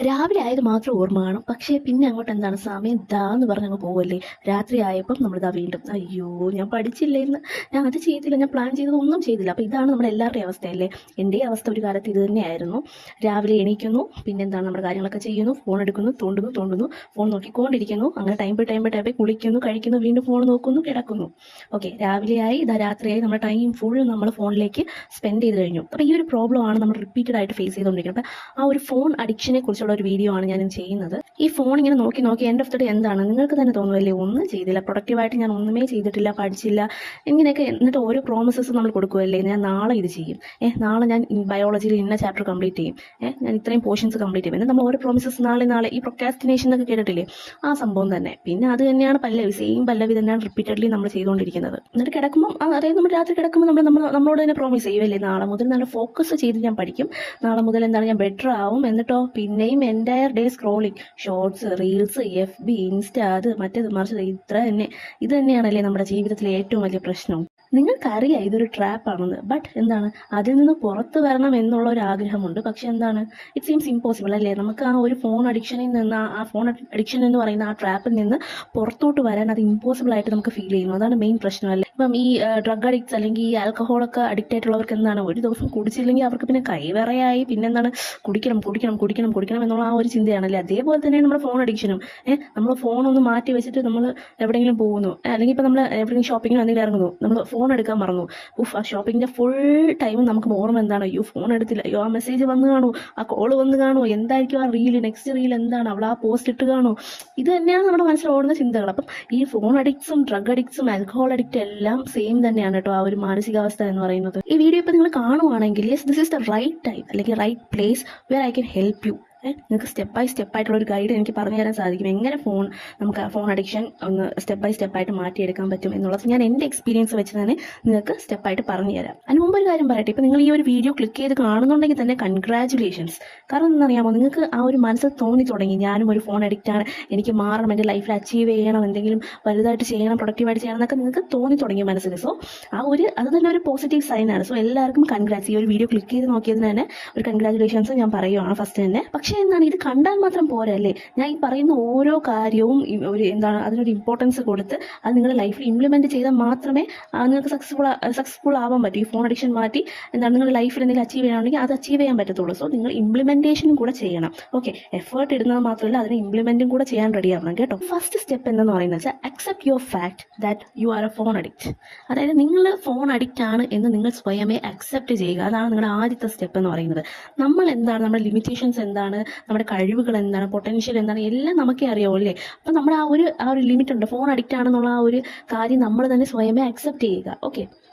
രാവിലെ ആയത് മാത്രം ഓർമ്മ കാണും. പക്ഷേ പിന്നെ അങ്ങോട്ട് എന്താണ് സമയം എന്ന് പറഞ്ഞങ്ങ് പോവല്ലേ. രാത്രി ആയപ്പം നമ്മളിതാ വീണ്ടും അയ്യോ ഞാൻ പഠിച്ചില്ല ഇന്ന്, ഞാൻ അത് ചെയ്തില്ല, ഞാൻ പ്ലാൻ ചെയ്തത് ഒന്നും ചെയ്തില്ല. അപ്പോൾ ഇതാണ് നമ്മുടെ എല്ലാവരുടെയും അവസ്ഥയല്ലേ. എൻ്റെയും അവസ്ഥ ഒരു കാലത്ത് ഇത് തന്നെയായിരുന്നു. രാവിലെ എണീക്കുന്നു, പിന്നെ എന്താണ് നമ്മുടെ കാര്യങ്ങളൊക്കെ ചെയ്യുന്നു, ഫോൺ എടുക്കുന്നു, തോണ്ടുന്നു, ഫോൺ നോക്കിക്കൊണ്ടിരിക്കുന്നു, അങ്ങനെ ടൈം ബൈ ടൈം കുളിക്കുന്നു, കഴിക്കുന്നു, വീണ്ടും ഫോൺ നോക്കുന്നു, കിടക്കുന്നു. ഓക്കെ, രാവിലെയായി ഇതാ രാത്രിയായി, നമ്മുടെ ടൈം ഫുൾ നമ്മൾ ഫോണിലേക്ക് സ്പെൻഡ് ചെയ്ത് കഴിഞ്ഞു. അപ്പോൾ ഈ ഒരു പ്രോബ്ലമാണ് നമ്മൾ റിപ്പീറ്റഡ് ആയിട്ട് ഫേസ് ചെയ്തുകൊണ്ടിരിക്കുന്നത്. അപ്പോൾ ആ ഒരു ഫോൺ അഡിക്ഷനെ കുറിച്ചുള്ള ഒരു വീഡിയോ ആണ് ഞാൻ ചെയ്യുന്നത്. ഈ ഫോൺ ഇങ്ങനെ നോക്കി എൻഡ് ഓഫ് ദി ഡേ എന്താണ് നിങ്ങൾക്ക് തന്നെ തോന്നുമല്ലേ, ഒന്നും ചെയ്തില്ല, പ്രൊഡക്റ്റീവായിട്ട് ഞാൻ ഒന്നുമേ ചെയ്തിട്ടില്ല, പഠിച്ചില്ല, ഇങ്ങനെയൊക്കെ. എന്നിട്ട് ഓരോ പ്രോമിസസ് നമ്മൾ കൊടുക്കുമല്ലേ, ഞാൻ നാളെ ഇത് ചെയ്യും, നാളെ ഞാൻ ബയോളജിയിൽ ഇന്ന ചാപ്റ്റർ കംപ്ലീറ്റ് ചെയ്യും, ഞാൻ ഇത്രയും പോർഷൻസ് കംപ്ലീറ്റ് ചെയ്യും. എന്നിട്ട് നമ്മൾ ഓരോ പ്രോമിസസ് നാളെ ഈ പ്രൊക്കാസ്റ്റിനേഷൻ എന്നൊക്കെ കേട്ടിട്ടില്ലേ, ആ സംഭവം തന്നെ. പിന്നെ അത് തന്നെയാണ് പല്ലവി, സെയിം പല്ലവി തന്നെയാണ് റിപ്പീറ്റഡ്ലി നമ്മൾ ചെയ്തുകൊണ്ടിരിക്കുന്നത്. എന്നിട്ട് കിടക്കുമ്പോൾ, അതായത് നമ്മൾ രാത്രി കിടക്കുമ്പോൾ നമ്മളോട് തന്നെ പ്രോമിസ് ചെയ്യുമല്ലേ, നാളെ മുതൽ നല്ല ഫോക്കസ് ചെയ്ത് ഞാൻ പഠിക്കും, നാളെ മുതൽ എന്താണ് ഞാൻ ബെറ്റർ ആവും. എന്നിട്ടോ പിന്നെയും entire day scrolling, shorts, reels, FB, insta, അത് മറ്റേത് മറിച്ചത്, ഇത് തന്നെയാണല്ലേ നമ്മുടെ ജീവിതത്തിലെ ഏറ്റവും വലിയ പ്രശ്നം. നിങ്ങൾക്കറിയാം ഇതൊരു ട്രാപ്പാണെന്ന്, ബട്ട് എന്താണ് അതിൽ നിന്ന് പുറത്ത് വരണം എന്നുള്ള ഒരു ആഗ്രഹമുണ്ട്. പക്ഷെ എന്താണ്, ഇറ്റ് സീംസ് ഇമ്പോസിബിൾ അല്ലേ. നമുക്ക് ആ ഒരു ഫോൺ അഡിക്ഷനിൽ നിന്ന്, ആ ഫോൺ അഡിക്ഷൻ എന്ന് പറയുന്ന ആ ട്രാപ്പിൽ നിന്ന് പുറത്തോട്ട് വരാൻ അത് ഇമ്പോസിബിൾ ആയിട്ട് നമുക്ക് ഫീൽ ചെയ്യുന്നു. അതാണ് മെയിൻ പ്രശ്നം അല്ലേ. ഇപ്പം ഈ ഡ്രഗ് അഡിക്ട്സ് അല്ലെങ്കിൽ ഈ ആൽക്കഹോളൊക്കെ അഡിക്റ്റ് ആയിട്ടുള്ളവർക്ക് എന്താണ്, ഒരു ദിവസം കുടിച്ചില്ലെങ്കിൽ അവർക്ക് പിന്നെ കൈവിറയായി, പിന്നെ എന്താണ് കുടിക്കണം എന്നുള്ള ആ ഒരു ചിന്തയാണല്ലേ. അതേപോലെ തന്നെയാണ് നമ്മുടെ ഫോൺ അഡിക്ഷനും. നമ്മൾ ഫോൺ ഒന്ന് മാറ്റി വെച്ചിട്ട് നമ്മൾ എവിടെയെങ്കിലും പോകുന്നു, അല്ലെങ്കിൽ ഇപ്പം നമ്മൾ എവിടെയെങ്കിലും ഷോപ്പിങ്ങിന് എന്തെങ്കിലും ഇറങ്ങുന്നു, നമ്മൾ ഫോൺ എടുക്കാൻ മറന്നു, ആ ഷോപ്പിങ്ങിന്റെ ഫുൾ ടൈം നമുക്ക് ഓർമ്മ എന്താണ്, അയ്യോ ഫോൺ എടുത്തില്ല, അയ്യോ ആ മെസ്സേജ് വന്ന് കാണുമോ, ആ കോള് വന്ന് കാണുമോ, എന്തായിരിക്കും ആ നെക്സ്റ്റ് റീൽ എന്താണ്, അവൾ ആ പോസ്റ്റ് ഇട്ട് കാണുമോ. ഇത് തന്നെയാണ് നമ്മുടെ മനസ്സിൽ ഓടുന്ന ചിന്തകൾ. അപ്പം ഈ ഫോൺ അഡിക്ട്സും ഡ്രഗ് അഡിക്ട്സും ആൽക്കഹോൾ അഡിക്റ്റ് എല്ലാം സെയിം തന്നെയാണ് കേട്ടോ, ആ ഒരു മാനസികാവസ്ഥ എന്ന് പറയുന്നത്. ഈ വീഡിയോ ഇപ്പം നിങ്ങൾ കാണുവാണെങ്കിൽ this is the right time അല്ലെങ്കിൽ right place where I can help you. നിങ്ങൾക്ക് സ്റ്റെപ്പ് ബൈ സ്റ്റെപ്പ് ആയിട്ടുള്ള ഒരു ഗൈഡ് എനിക്ക് പറഞ്ഞു തരാൻ സാധിക്കും, എങ്ങനെ നമുക്ക് ഫോൺ അഡിക്ഷൻ ഒന്ന് സ്റ്റെപ്പ് ബൈ സ്റ്റെപ്പായിട്ട് മാറ്റിയെടുക്കാൻ പറ്റും എന്നുള്ളത് ഞാൻ എൻ്റെ എക്സ്പീരിയൻസ് വെച്ച് തന്നെ നിങ്ങൾക്ക് സ്റ്റെപ്പായിട്ട് പറഞ്ഞു തരാം. അതിന് മുമ്പ് ഒരു കാര്യം പറയട്ടെ, ഇപ്പം നിങ്ങൾ ഈ ഒരു വീഡിയോ ക്ലിക്ക് ചെയ്ത് കാണുന്നുണ്ടെങ്കിൽ തന്നെ കൺഗ്രാജുലേഷൻസ്. കാരണം എന്താണെന്നറിയാമോ, നിങ്ങൾക്ക് ആ ഒരു മനസ്സിൽ തോന്നി തുടങ്ങി, ഞാനും ഒരു ഫോൺ അഡിക്റ്റാണ്, എനിക്ക് മാറണം, എൻ്റെ ലൈഫിൽ അച്ചീവ് ചെയ്യണം, എന്തെങ്കിലും വലുതായിട്ട് ചെയ്യണം, പ്രൊഡക്റ്റീവായിട്ട് ചെയ്യണം എന്നൊക്കെ നിങ്ങൾക്ക് തോന്നി തുടങ്ങി മനസ്സിൽ. സോ അത് തന്നെ ഒരു പോസിറ്റീവ് സൈനാണ്. സോ എല്ലാവർക്കും കൺഗ്രാറ്റ്സ്. ഈ ഒരു വീഡിയോ ക്ലിക്ക് ചെയ്ത് നോക്കിയതിന് തന്നെ ഒരു കൺഗ്രാജുലേഷൻസ് ഞാൻ പറയുവാണ് ഫസ്റ്റ് തന്നെ. പക്ഷേ എന്താണ്, ഇത് കണ്ടാൽ മാത്രം പോരല്ലേ. ഞാൻ ഈ പറയുന്ന ഓരോ കാര്യവും അതിനൊരു ഇമ്പോർട്ടൻസ് കൊടുത്ത് അത് നിങ്ങളുടെ ലൈഫിൽ ഇംപ്ലിമെന്റ് ചെയ്താൽ മാത്രമേ നിങ്ങൾക്ക് സക്സസ്ഫുൾ ആവാൻ പറ്റൂ. ഈ ഫോൺ അഡിക്ഷൻ മാറ്റി നിങ്ങളുടെ ലൈഫിൽ എന്തെങ്കിലും അച്ചീവ് ചെയ്യണമെങ്കിൽ അത് അച്ചീവ് ചെയ്യാൻ പറ്റത്തുള്ളൂ. സോ നിങ്ങൾ ഇംപ്ലിമെന്റേഷനും കൂടെ ചെയ്യണം. ഓക്കെ, എഫേർട്ട് ഇടുന്നത് മാത്രമല്ല, അതിന് ഇംപ്ലിമെന്റും കൂടെ ചെയ്യാൻ റെഡി ആവണം കേട്ടോ. ഫസ്റ്റ് സ്റ്റെപ്പ് എന്തെന്ന് പറയുന്നത് വെച്ചാൽ accept your fact that you are A phone addict. അതായത് നിങ്ങൾ ഫോൺ അഡിക്റ്റ് ആണ് എന്ന് നിങ്ങൾ സ്വയമേ അക്സെപ്റ്റ് ചെയ്യുക. അതാണ് നിങ്ങളുടെ ആദ്യത്തെ സ്റ്റെപ്പ് എന്ന് പറയുന്നത്. നമ്മൾ എന്താണ്, നമ്മുടെ ലിമിറ്റേഷൻസ് എന്താണ്, നമ്മുടെ കഴിവുകൾ എന്താണ്, പൊട്ടൻഷ്യൽ എന്താണ്, എല്ലാം നമുക്കേ അറിയാവൂ അല്ലേ. അപ്പം നമ്മൾ ആ ഒരു ലിമിറ്റ് ഉണ്ട്, ഫോൺ അഡിക്റ്റ് ആണെന്നുള്ള ആ ഒരു കാര്യം നമ്മൾ തന്നെ സ്വയമേ അക്സെപ്റ്റ് ചെയ്യുക. ഓക്കെ,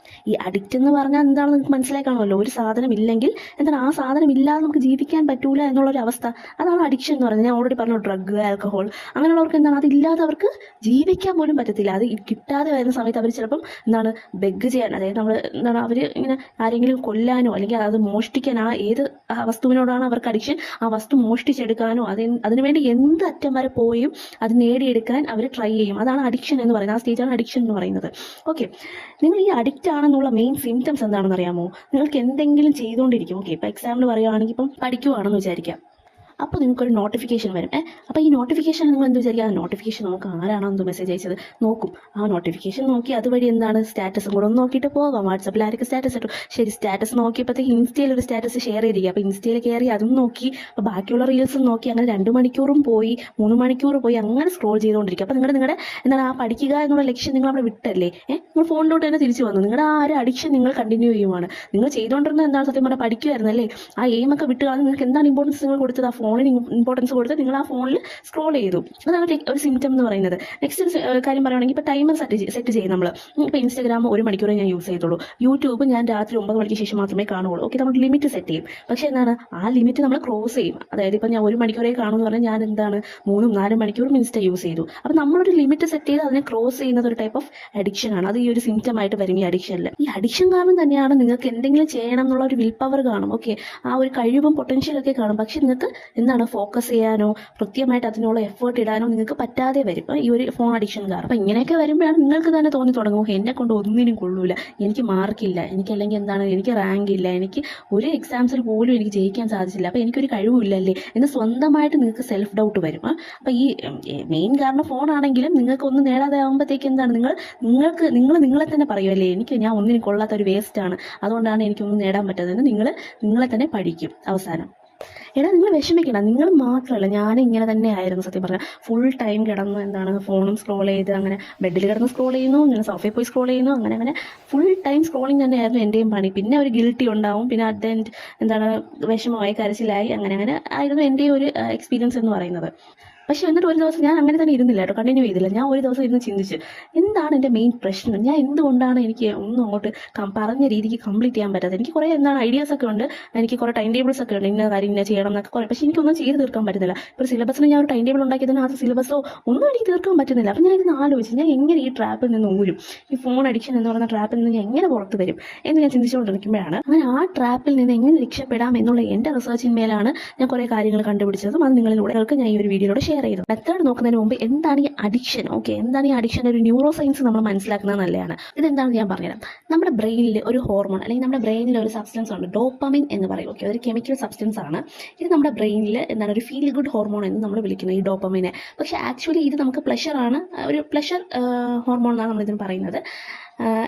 ഈ അഡിക്റ്റ് എന്ന് പറഞ്ഞാൽ എന്താണെന്ന് നിങ്ങൾക്ക് മനസ്സിലായി കാണുമല്ലോ. ഒരു സാധനം ഇല്ലെങ്കിൽ എന്താണ്, ആ സാധനം ഇല്ലാതെ നമുക്ക് ജീവിക്കാൻ പറ്റൂല എന്നുള്ളൊരു അവസ്ഥ, അതാണ് അഡിക്ഷൻ എന്ന് പറയുന്നത്. ഞാൻ ഓൾറെഡി പറഞ്ഞു, ഡ്രഗ്, ആൽക്കഹോൾ അങ്ങനെയുള്ളവർക്ക് എന്താണ്, അതില്ലാതെ അവർക്ക് ജീവിക്കാൻ പോലും പറ്റത്തില്ല. അത് കിട്ടാതെ വരുന്ന സമയത്ത് അവർ ചിലപ്പം ബെഗ് ചെയ്യാൻ, അതായത് അവർ ഇങ്ങനെ ആരെങ്കിലും കൊല്ലാനോ അല്ലെങ്കിൽ അത് മോഷ്ടിക്കാൻ, ആ വസ്തുവിനോടാണ് അവർക്ക് അഡിക്ഷൻ, ആ വസ്തു മോഷ്ടിച്ചെടുക്കാനോ അതിനുവേണ്ടി എന്ത് അറ്റം വരെ പോയും അത് നേടിയെടുക്കാൻ അവർ ട്രൈ ചെയ്യും. അതാണ് അഡിക്ഷൻ എന്ന് പറയുന്നത്. ആ സ്റ്റേജാണ് അഡിക്ഷൻ എന്ന് പറയുന്നത്. ഓക്കെ, നിങ്ങൾ ഈ അഡിക്റ്റ് ആണെന്നുള്ള മെയിൻ സിംറ്റംസ് എന്താണെന്ന് അറിയാമോ? നിങ്ങൾക്ക് എന്തെങ്കിലും ചെയ്തുകൊണ്ടിരിക്കും. ഓക്കെ, ഇപ്പം എക്സാമ്പിൾ പറയുകയാണെങ്കിൽ, ഇപ്പം പഠിക്കുവാണെന്ന് വിചാരിക്കാം, അപ്പോൾ നിങ്ങൾക്കൊരു നോട്ടിഫിക്കേഷൻ വരും. അപ്പോൾ ഈ നോട്ടിഫിക്കേഷൻ നിങ്ങൾ എന്ത് വിചാരിക്കുക, ആ നോട്ടിഫിക്കേഷൻ നമുക്ക് ആരാണോ എന്ത് മെസ്സേജ് അയച്ചത് നോക്കും. ആ നോട്ടിഫിക്കേഷൻ നോക്കി അതുവഴി സ്റ്റാറ്റസും കൂടെ ഒന്ന് നോക്കിയിട്ട് പോകാം. വാട്സപ്പിൽ ആരൊക്കെ സ്റ്റാറ്റസ് ഇട്ടു, ശരി, സ്റ്റാറ്റസ് നോക്കിയപ്പോഴത്തേക്ക് ഇൻസ്റ്റയിൽ ഒരു സ്റ്റാറ്റസ് ഷെയർ ചെയ്തിരിക്കുക. അപ്പോൾ ഇൻസ്റ്റയിൽ കയറി അതും നോക്കി, അപ്പോൾ ബാക്കിയുള്ള റീൽസും നോക്കി, അങ്ങനെ 2 മണിക്കൂറും പോയി, 3 മണിക്കൂർ പോയി, അങ്ങനെ സ്ക്രോൾ ചെയ്തുകൊണ്ടിരിക്കുക. അപ്പോൾ നിങ്ങളുടെ ആ പഠിക്കുക എന്നുള്ള ലക്ഷ്യം നിങ്ങൾ അവിടെ വിട്ടല്ലേ, നിങ്ങൾ ഫോണിലോട്ട് തന്നെ തിരിച്ചു വന്നു. നിങ്ങളുടെ ആ ഒരു അഡിക്ഷൻ നിങ്ങൾ കണ്ടിന്യൂ ചെയ്യുവാണ്. നിങ്ങൾ ചെയ്തുകൊണ്ടിരുന്നത് എന്താണ്, സത്യം പറഞ്ഞാൽ പഠിക്കുമായിരുന്നല്ലേ, ആ എയിമൊക്കെ വിട്ട് കളഞ്ഞ് നിങ്ങൾക്ക് എന്താണ് ഇമ്പോർട്ടൻസ് നിങ്ങൾ കൊടുത്തത്, ആ ഫോണിന് ഇമ്പോർട്ടൻസ് കൊടുത്ത് നിങ്ങൾ ആ ഫോണിൽ സ്ക്രോൾ ചെയ്തു. അതാണ് ഒരു സിംറ്റം എന്ന് പറയുന്നത്. നെക്സ്റ്റ് ഒരു കാര്യം പറയുകയാണെങ്കിൽ, ഇപ്പോൾ ടൈമർ സെറ്റ് ചെയ്യും നമ്മൾ. ഇപ്പോൾ ഇൻസ്റ്റാഗ്രാം 1 മണിക്കൂറേ ഞാൻ യൂസ് ചെയ്തുള്ളൂ, യൂട്യൂബ് ഞാൻ രാത്രി 9 മണിക്ക് ശേഷം മാത്രമേ കാണുകയുള്ളൂ. ഓക്കെ, നമ്മൾ ലിമിറ്റ് സെറ്റ് ചെയ്യും. പക്ഷേ ആ ലിമിറ്റ് നമ്മൾ ക്രോസ് ചെയ്യും. അതായത് ഇപ്പോൾ ഞാൻ 1 മണിക്കൂറേ കാണുമെന്ന് പറഞ്ഞാൽ ഞാൻ 3-4 മണിക്കൂറും ഇൻസ്റ്റ യൂസ് ചെയ്തു. അപ്പോൾ നമ്മളൊരു ലിമിറ്റ് സെറ്റ് ചെയ്ത് അതിനെ ക്രോസ് ചെയ്യുന്നത് ഒരു ടൈപ്പ് ഓഫ് അഡിക്ഷൻ ആണ്. അത് ഈ ഒരു സിംറ്റം ആയിട്ട് വരും ഈ അഡിക്ഷനിൽ. ഈ അഡിക്ഷൻ കാരണം തന്നെയാണ് നിങ്ങൾക്ക് എന്തെങ്കിലും ചെയ്യണം എന്നുള്ള ഒരു വിൽ പവർ കാണും. ഓക്കെ, ആ ഒരു കഴിവും പൊട്ടൻഷ്യലൊക്കെ കാണും. പക്ഷെ നിങ്ങൾക്ക് എന്താണ് ഫോക്കസ് ചെയ്യാനോ കൃത്യമായിട്ട് അതിനുള്ള എഫേർട്ട് ഇടാനോ നിങ്ങൾക്ക് പറ്റാതെ വരും ഈ ഒരു ഫോൺ അഡിക്ഷൻ കാരണം. അപ്പം ഇങ്ങനെയൊക്കെ വരുമ്പോഴാണ് നിങ്ങൾക്ക് തന്നെ തോന്നി തുടങ്ങും എന്നെ കൊണ്ട് ഒന്നിനും കൊള്ളൂല, എനിക്ക് മാർക്കില്ല, അല്ലെങ്കിൽ എന്താണ് എനിക്ക് റാങ്ക് ഇല്ല, എനിക്ക് ഒരു എക്സാംസിൽ പോലും എനിക്ക് ജയിക്കാൻ സാധിച്ചില്ല, അപ്പം എനിക്കൊരു കഴിവില്ലല്ലേ എന്ന് സ്വന്തമായിട്ട് നിങ്ങൾക്ക് സെൽഫ് ഡൗട്ട് വരും. അപ്പം ഈ മെയിൻ കാരണം ഫോണാണെങ്കിലും നിങ്ങൾക്ക് ഒന്നും നേടാതെ ആകുമ്പോഴത്തേക്ക് എന്താണ് നിങ്ങൾ നിങ്ങളെ തന്നെ പറയുമല്ലേ ഞാൻ ഒന്നിനും കൊള്ളാത്ത ഒരു വേസ്റ്റാണ്, അതുകൊണ്ടാണ് എനിക്കൊന്നും നേടാൻ പറ്റാത്തതെന്ന് നിങ്ങളെ തന്നെ പഠിക്കും അവസാനം. നിങ്ങൾ വിഷമിക്കണം, നിങ്ങൾ മാത്രമല്ല ഞാനും ഇങ്ങനെ തന്നെ ആയിരുന്നു സത്യം പറഞ്ഞാൽ. ഫുൾ ടൈം കിടന്ന് എന്താണ് ഫോണും സ്ക്രോൾ ചെയ്ത് അങ്ങനെ ബെഡിൽ കിടന്ന് സ്ക്രോൾ ചെയ്യുന്നു, ഇങ്ങനെ സോഫയിൽ പോയി സ്ക്രോൾ ചെയ്യുന്നു, അങ്ങനെ ഫുൾ ടൈം സ്ക്രോളിങ് തന്നെയായിരുന്നു എൻ്റെയും പണി. പിന്നെ ഒരു ഗിൽറ്റി ഉണ്ടാവും, പിന്നെ അറ്റ് ദ എൻഡ് എന്താണ് വിഷമമായി കരച്ചിലായി, അങ്ങനെ ആയിരുന്നു എൻ്റെ ഒരു എക്സ്പീരിയൻസ് എന്ന് പറയുന്നത്. പക്ഷെ എന്നിട്ട് ഒരു ദിവസം ഞാൻ അങ്ങനെ തന്നെ ഇരുന്നില്ല കേട്ടോ, കണ്ടിന്യൂ ചെയ്തില്ല. ഞാൻ ഒരു ദിവസം ഇരുന്ന് ചിന്തിച്ച് എന്താണ് എൻ്റെ മെയിൻ പ്രശ്നം, ഞാൻ എന്തുകൊണ്ടാണ് എനിക്ക് ഒന്നും അങ്ങോട്ട് പറഞ്ഞ രീതിക്ക് കംപ്ലീറ്റ് ചെയ്യാൻ പറ്റാത്തത്. എനിക്ക് കുറേ ഐഡിയാസ് ഒക്കെ ഉണ്ട്, എനിക്ക് കുറേ ടൈം ടേബിൾസ് ഒക്കെ ഉണ്ട്, ഇന്ന കാര്യം ഇങ്ങനെ ചെയ്യണം എന്നൊക്കെ കുറേ. പക്ഷേ എനിക്കൊന്നും ചെയ്ത് തീർക്കാൻ പറ്റുന്നില്ല. ഇപ്പോൾ സിലബസിന് ഞാൻ ഒരു ടൈം ടേബിൾ ഉണ്ടാക്കിയതിന് ആ സിലബസോ ഒന്നും എനിക്ക് തീർക്കാൻ പറ്റുന്നില്ല. അപ്പം ഞാൻ ഇതിന് ആലോചിച്ച് ഞാൻ എങ്ങനെ ഈ ട്രാപ്പിൽ നിന്ന് ഊരും, ഈ ഫോൺ അഡിക്ഷൻ എന്ന് പറയുന്ന ട്രാപ്പിൽ നിന്ന് ഞാൻ എങ്ങനെ പുറത്ത് വരും എന്ന് ഞാൻ ചിന്തിച്ചുകൊണ്ടിരിക്കുമ്പോഴാണ് അങ്ങനെ ആ ട്രാപ്പിൽ നിന്ന് എങ്ങനെ രക്ഷപ്പെടാം എന്നുള്ള എൻ്റെ റിസർച്ചിന്മേലാണ് ഞാൻ കുറേ കാര്യങ്ങൾ കണ്ടുപിടിച്ചതും അത് നിങ്ങളിലൂടെ ഞാൻ ഈ ഒരു വീഡിയോയിലൂടെ ഷെയർ ചെയ്തു. മെത്തേഡ് നോക്കുന്നതിന് മുമ്പ് എന്താണ് ഈ അഡിക്ഷൻ, എന്താണ് ഈ അഡിക്ഷൻ ഒരു ന്യൂറോ സയൻസ് നമ്മൾ മനസ്സിലാക്കുന്നത് നല്ലതാണ്. ഇതെന്താണെന്ന് ഞാൻ പറഞ്ഞുതരാം. നമ്മുടെ ബ്രെയിനിൽ ഒരു ഹോർമോൺ അല്ലെങ്കിൽ നമ്മുടെ ബ്രെയിനിൽ ഒരു സബ്സ്റ്റൻസ് ഉണ്ട്, ഡോപ്പമിൻ എന്ന് പറയും. ഒരു കെമിക്കൽ സബ്സ്റ്റൻസ് ആണ് ഇത്. നമ്മുടെ ബ്രെയിനിൽ എന്താണ് ഒരു ഫീൽ ഗുഡ് ഹോർമോൺ എന്ന് നമ്മൾ വിളിക്കുന്നത് ഈ ഡോപ്പമിനെ. പക്ഷെ ആക്ച്വലി ഇത് നമുക്ക് പ്ലഷറാണ്, ഒരു പ്ലഷർ ഹോർമോൺ എന്നാണ് നമ്മളിതിന് പറയുന്നത്.